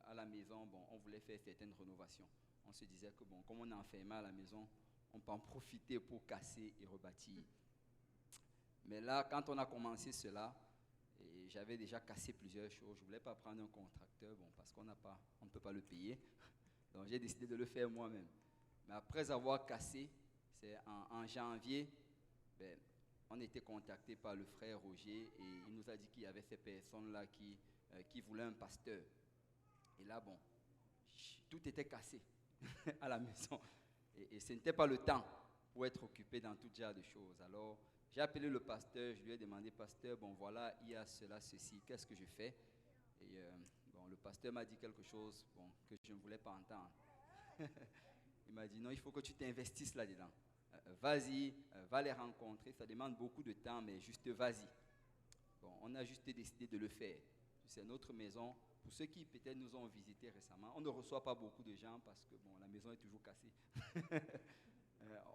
à la maison, bon, on voulait faire certaines rénovations. On se disait que bon, comme on est enfermé à la maison, on peut en profiter pour casser et rebâtir. Mais là, quand on a commencé cela, et j'avais déjà cassé plusieurs choses. Je ne voulais pas prendre un contracteur, bon, parce qu'on ne peut pas le payer. Donc j'ai décidé de le faire moi-même. Mais après avoir cassé, c'est en janvier, on était contacté par le frère Roger et il nous a dit qu'il y avait ces personnes-là qui voulaient un pasteur. Et là, bon, tout était cassé à la maison. Et ce n'était pas le temps pour être occupé dans tout genre de choses. Alors, j'ai appelé le pasteur, je lui ai demandé, pasteur, bon voilà, il y a cela, ceci, qu'est-ce que je fais? Et bon, le pasteur m'a dit quelque chose que je ne voulais pas entendre. Il m'a dit, non, il faut que tu t'investisses là-dedans. Vas-y, va les rencontrer, ça demande beaucoup de temps, mais juste vas-y. Bon, on a juste décidé de le faire. C'est notre maison. Pour ceux qui peut-être nous ont visités récemment, on ne reçoit pas beaucoup de gens parce que bon, la maison est toujours cassée.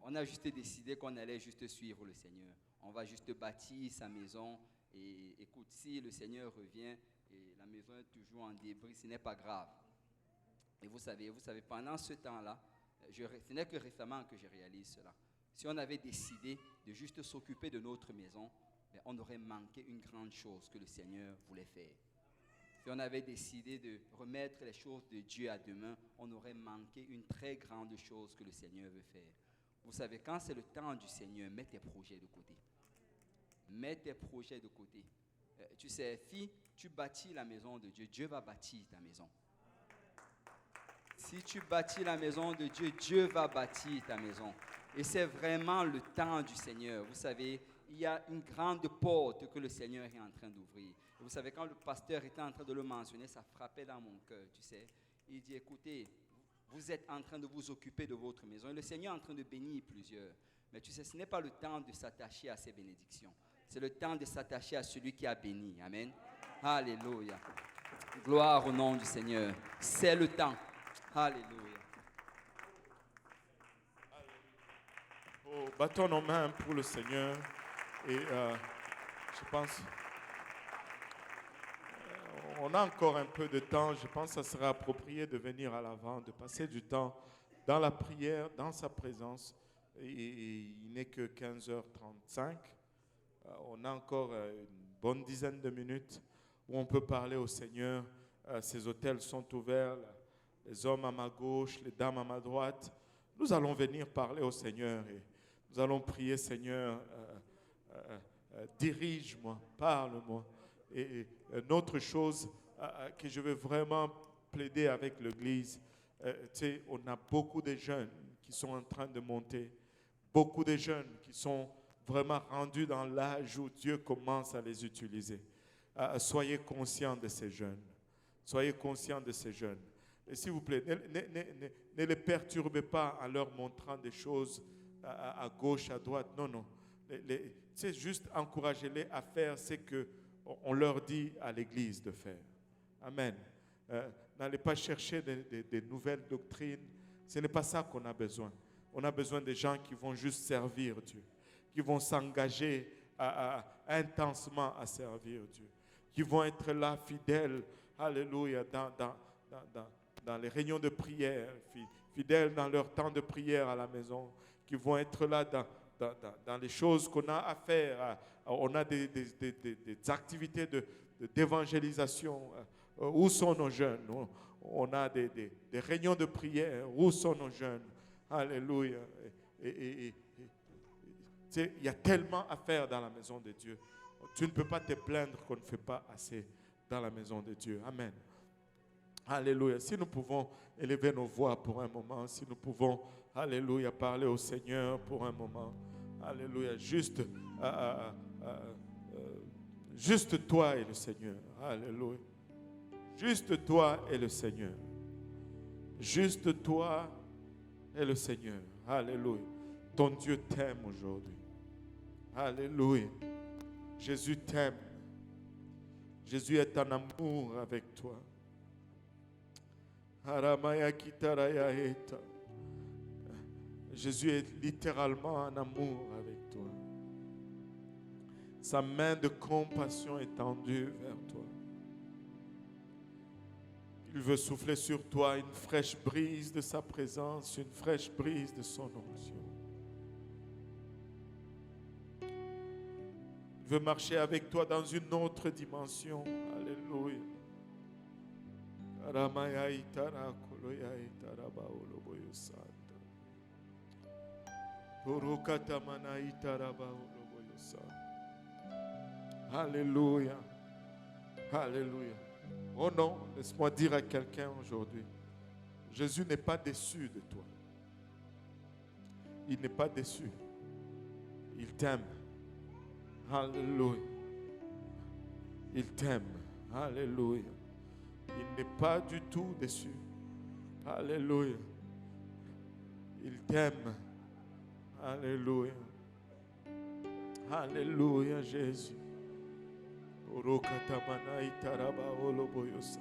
On a juste décidé qu'on allait juste suivre le Seigneur. On va juste bâtir sa maison et écoute, si le Seigneur revient et la maison est toujours en débris, ce n'est pas grave. Et vous savez, pendant ce temps-là, ce n'est que récemment que je réalise cela. Si on avait décidé de juste s'occuper de notre maison, on aurait manqué une grande chose que le Seigneur voulait faire. Si on avait décidé de remettre les choses de Dieu à demain, on aurait manqué une très grande chose que le Seigneur veut faire. Vous savez, quand c'est le temps du Seigneur, mets tes projets de côté. Mets tes projets de côté. Tu sais, si tu bâtis la maison de Dieu, Dieu va bâtir ta maison. Si tu bâtis la maison de Dieu, Dieu va bâtir ta maison. Et c'est vraiment le temps du Seigneur. Vous savez, il y a une grande porte que le Seigneur est en train d'ouvrir. Et vous savez, quand le pasteur était en train de le mentionner, ça frappait dans mon cœur, tu sais. Il dit, écoutez, Vous êtes en train de vous occuper de votre maison. Et le Seigneur est en train de bénir plusieurs. Mais tu sais, ce n'est pas le temps de s'attacher à ces bénédictions. C'est le temps de s'attacher à celui qui a béni. Amen. Alléluia. Gloire au nom du Seigneur. C'est le temps. Alléluia. Oh, battons nos mains pour le Seigneur. Et je pense, on a encore un peu de temps. Je pense que ça serait approprié de venir à l'avant, de passer du temps dans la prière, dans sa présence. Et il n'est que 15h35. On a encore une bonne dizaine de minutes où on peut parler au Seigneur. Ces hôtels sont ouverts. Les hommes à ma gauche, les dames à ma droite. Nous allons venir parler au Seigneur et nous allons prier, Seigneur, dirige-moi, parle-moi. Et une autre chose que je veux vraiment plaider avec l'Église, tu sais, on a beaucoup de jeunes qui sont en train de monter, beaucoup de jeunes qui sont vraiment rendus dans l'âge où Dieu commence à les utiliser. Soyez conscients de ces jeunes. Soyez conscients de ces jeunes. Et s'il vous plaît, ne les perturbez pas en leur montrant des choses à gauche, à droite. Non, non. C'est juste encouragez-les à faire ce qu'on leur dit à l'Église de faire. Amen. N'allez pas chercher des nouvelles doctrines. Ce n'est pas ça qu'on a besoin. On a besoin de gens qui vont juste servir Dieu, qui vont s'engager intensement à servir Dieu, qui vont être là fidèles, alléluia, dans les réunions de prière, fidèles dans leur temps de prière à la maison, qui vont être là dans les choses qu'on a à faire. On a des activités d'évangélisation. Où sont nos jeunes? On a des réunions de prière. Où sont nos jeunes? Alléluia. Il y a tellement à faire dans la maison de Dieu. Tu ne peux pas te plaindre qu'on ne fait pas assez dans la maison de Dieu. Amen. Alléluia. Si nous pouvons élever nos voix pour un moment, si nous pouvons, alléluia, parler au Seigneur pour un moment. Alléluia. Juste toi et le Seigneur. Alléluia. Juste toi et le Seigneur. Juste toi et le Seigneur. Alléluia. Ton Dieu t'aime aujourd'hui. Alléluia. Jésus t'aime. Jésus est en amour avec toi. Jésus est littéralement en amour avec toi. Sa main de compassion est tendue vers toi. Il veut souffler sur toi une fraîche brise de sa présence, une fraîche brise de son onction. Il veut marcher avec toi dans une autre dimension. Alléluia. Alléluia. Alléluia. Oh non, laisse-moi dire à quelqu'un aujourd'hui, Jésus n'est pas déçu de toi. Il n'est pas déçu. Il t'aime. Alléluia. Il t'aime. Alléluia. Il n'est pas du tout déçu. Alléluia. Il t'aime. Alléluia. Alléluia, Jésus. Orokatamana itaraba oloboyosa.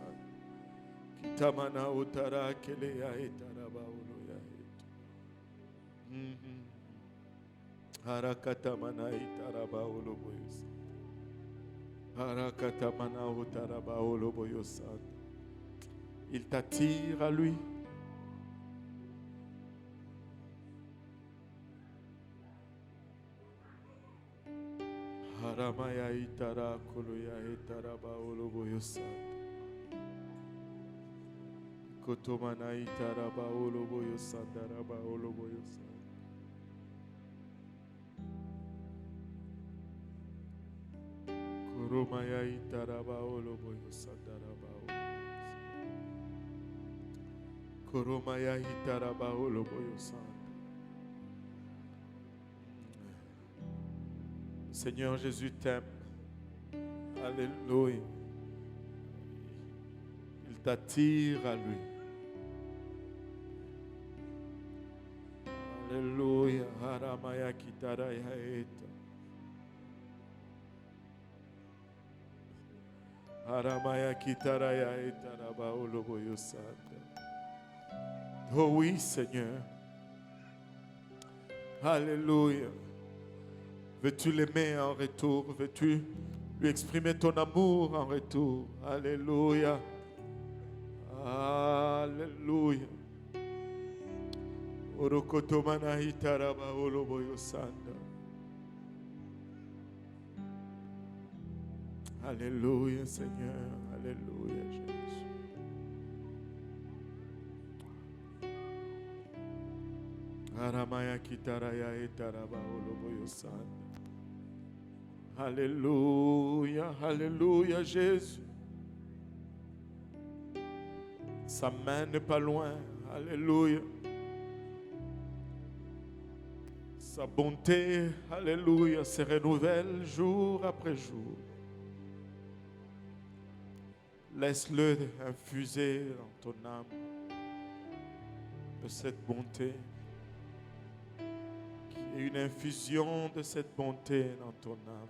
Kitamana utara keleya itaraba oloya. Harakatamana itaraba oloboyosa. Harakatamana utaraba oloboyosa. Il t'attire à lui. Haramaya itara koloya itaraba oloboyosa. Kotomana itaraba oloboyosa daraba oloboyosa. Koromaya itaraba oloboyosa daraba oloboyosa. Koromaya itaraba oloboyosa. Seigneur Jésus t'aime. Alléluia. Il t'attire à lui. Aramaya kitaraya eta. Aramaya kitaraya eta raba oloboyo sanda. Oh oui, Seigneur. Alléluia. Veux-tu l'aimer en retour? Veux-tu lui exprimer ton amour en retour? Alléluia. Alléluia. Orokotomana hitaraba oloboyo sanda. Alléluia, Seigneur. Alléluia, Jésus. Aramaya kitaraya etaraba oloboyo sanda. Alléluia, Alléluia, Jésus. Sa main n'est pas loin. Alléluia. Sa bonté, Alléluia, se renouvelle jour après jour. Laisse-le infuser dans ton âme de cette bonté. Qu'il y ait une infusion de cette bonté dans ton âme.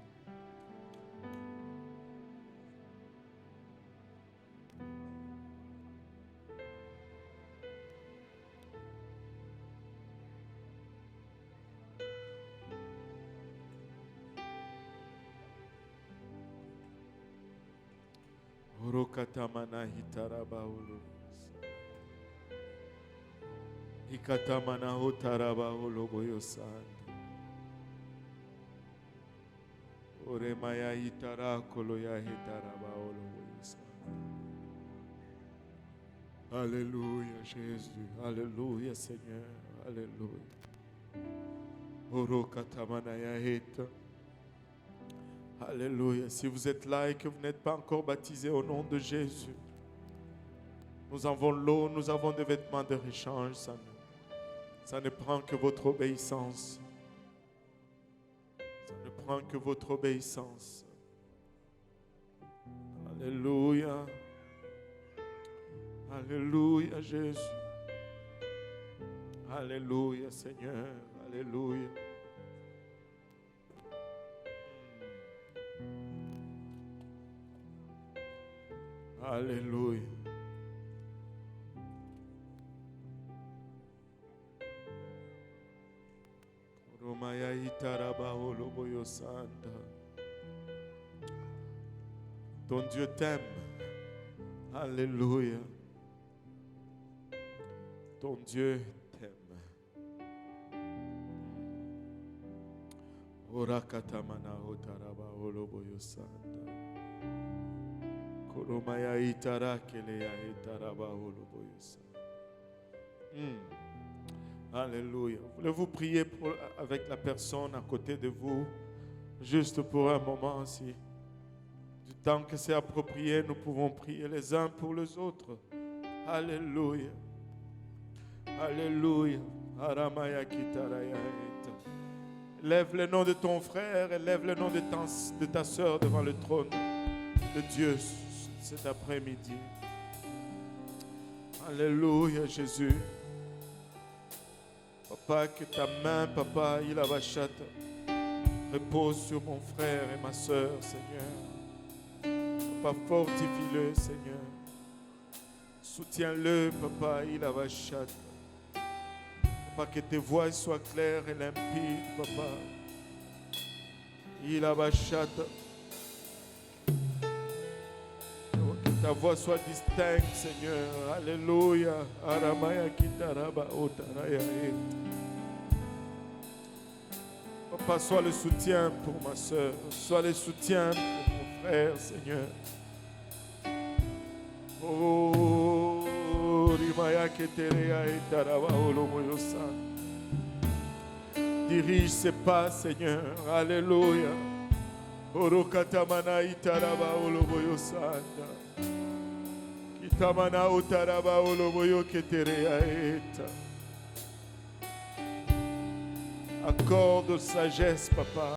Orokatamana hitaraba olo. Hikatamana hotaraba olo boyosanda. Oremaya hitara koloya hitaraba olo boyosanda. Alléluia Jésus, Alléluia Seigneur, Alléluia. Orokatamana ya hita. Alléluia. Si vous êtes là et que vous n'êtes pas encore baptisé au nom de Jésus, nous avons l'eau, nous avons des vêtements de rechange. Ça ne prend que votre obéissance. Ça ne prend que votre obéissance. Alléluia. Alléluia Jésus. Alléluia Seigneur. Alléluia. Alléluia. Romaya itaraba oloboyo sanda. Ton Dieu t'aime. Alléluia. Ton Dieu t'aime. Orakatamana otaraba oloboyo sanda. Koromaya itara keleya itaraba oloboyo sanda. Alléluia. Voulez-vous prier avec la personne à côté de vous, juste pour un moment, si du temps que c'est approprié, nous pouvons prier les uns pour les autres. Alléluia. Alléluia. Aramaya kitaraya eta. Lève le nom de ton frère et lève le nom de ta sœur devant le trône de Dieu cet après-midi. Alléluia, Jésus. Papa, que ta main, Papa, Ilabachat, repose sur mon frère et ma sœur, Seigneur. Papa, fortifie-le, Seigneur. Soutiens-le, Papa, Ilabachat. Papa, que tes voix soient claires et limpides, Papa. Ilabachat. Que ta voix soit distincte, Seigneur. Alléluia. Aramaya kitaraba otaraya. Papa, sois le soutien pour ma soeur. Sois le soutien pour mon frère, Seigneur. Oh, Rimaya ketereya itaraba olomoyosa. Dirige ses pas, Seigneur. Alléluia. Orokatamana itaraba olomoyosanda. Kitamana otaraba olomoyo ketereya eta. Accorde sagesse, Papa.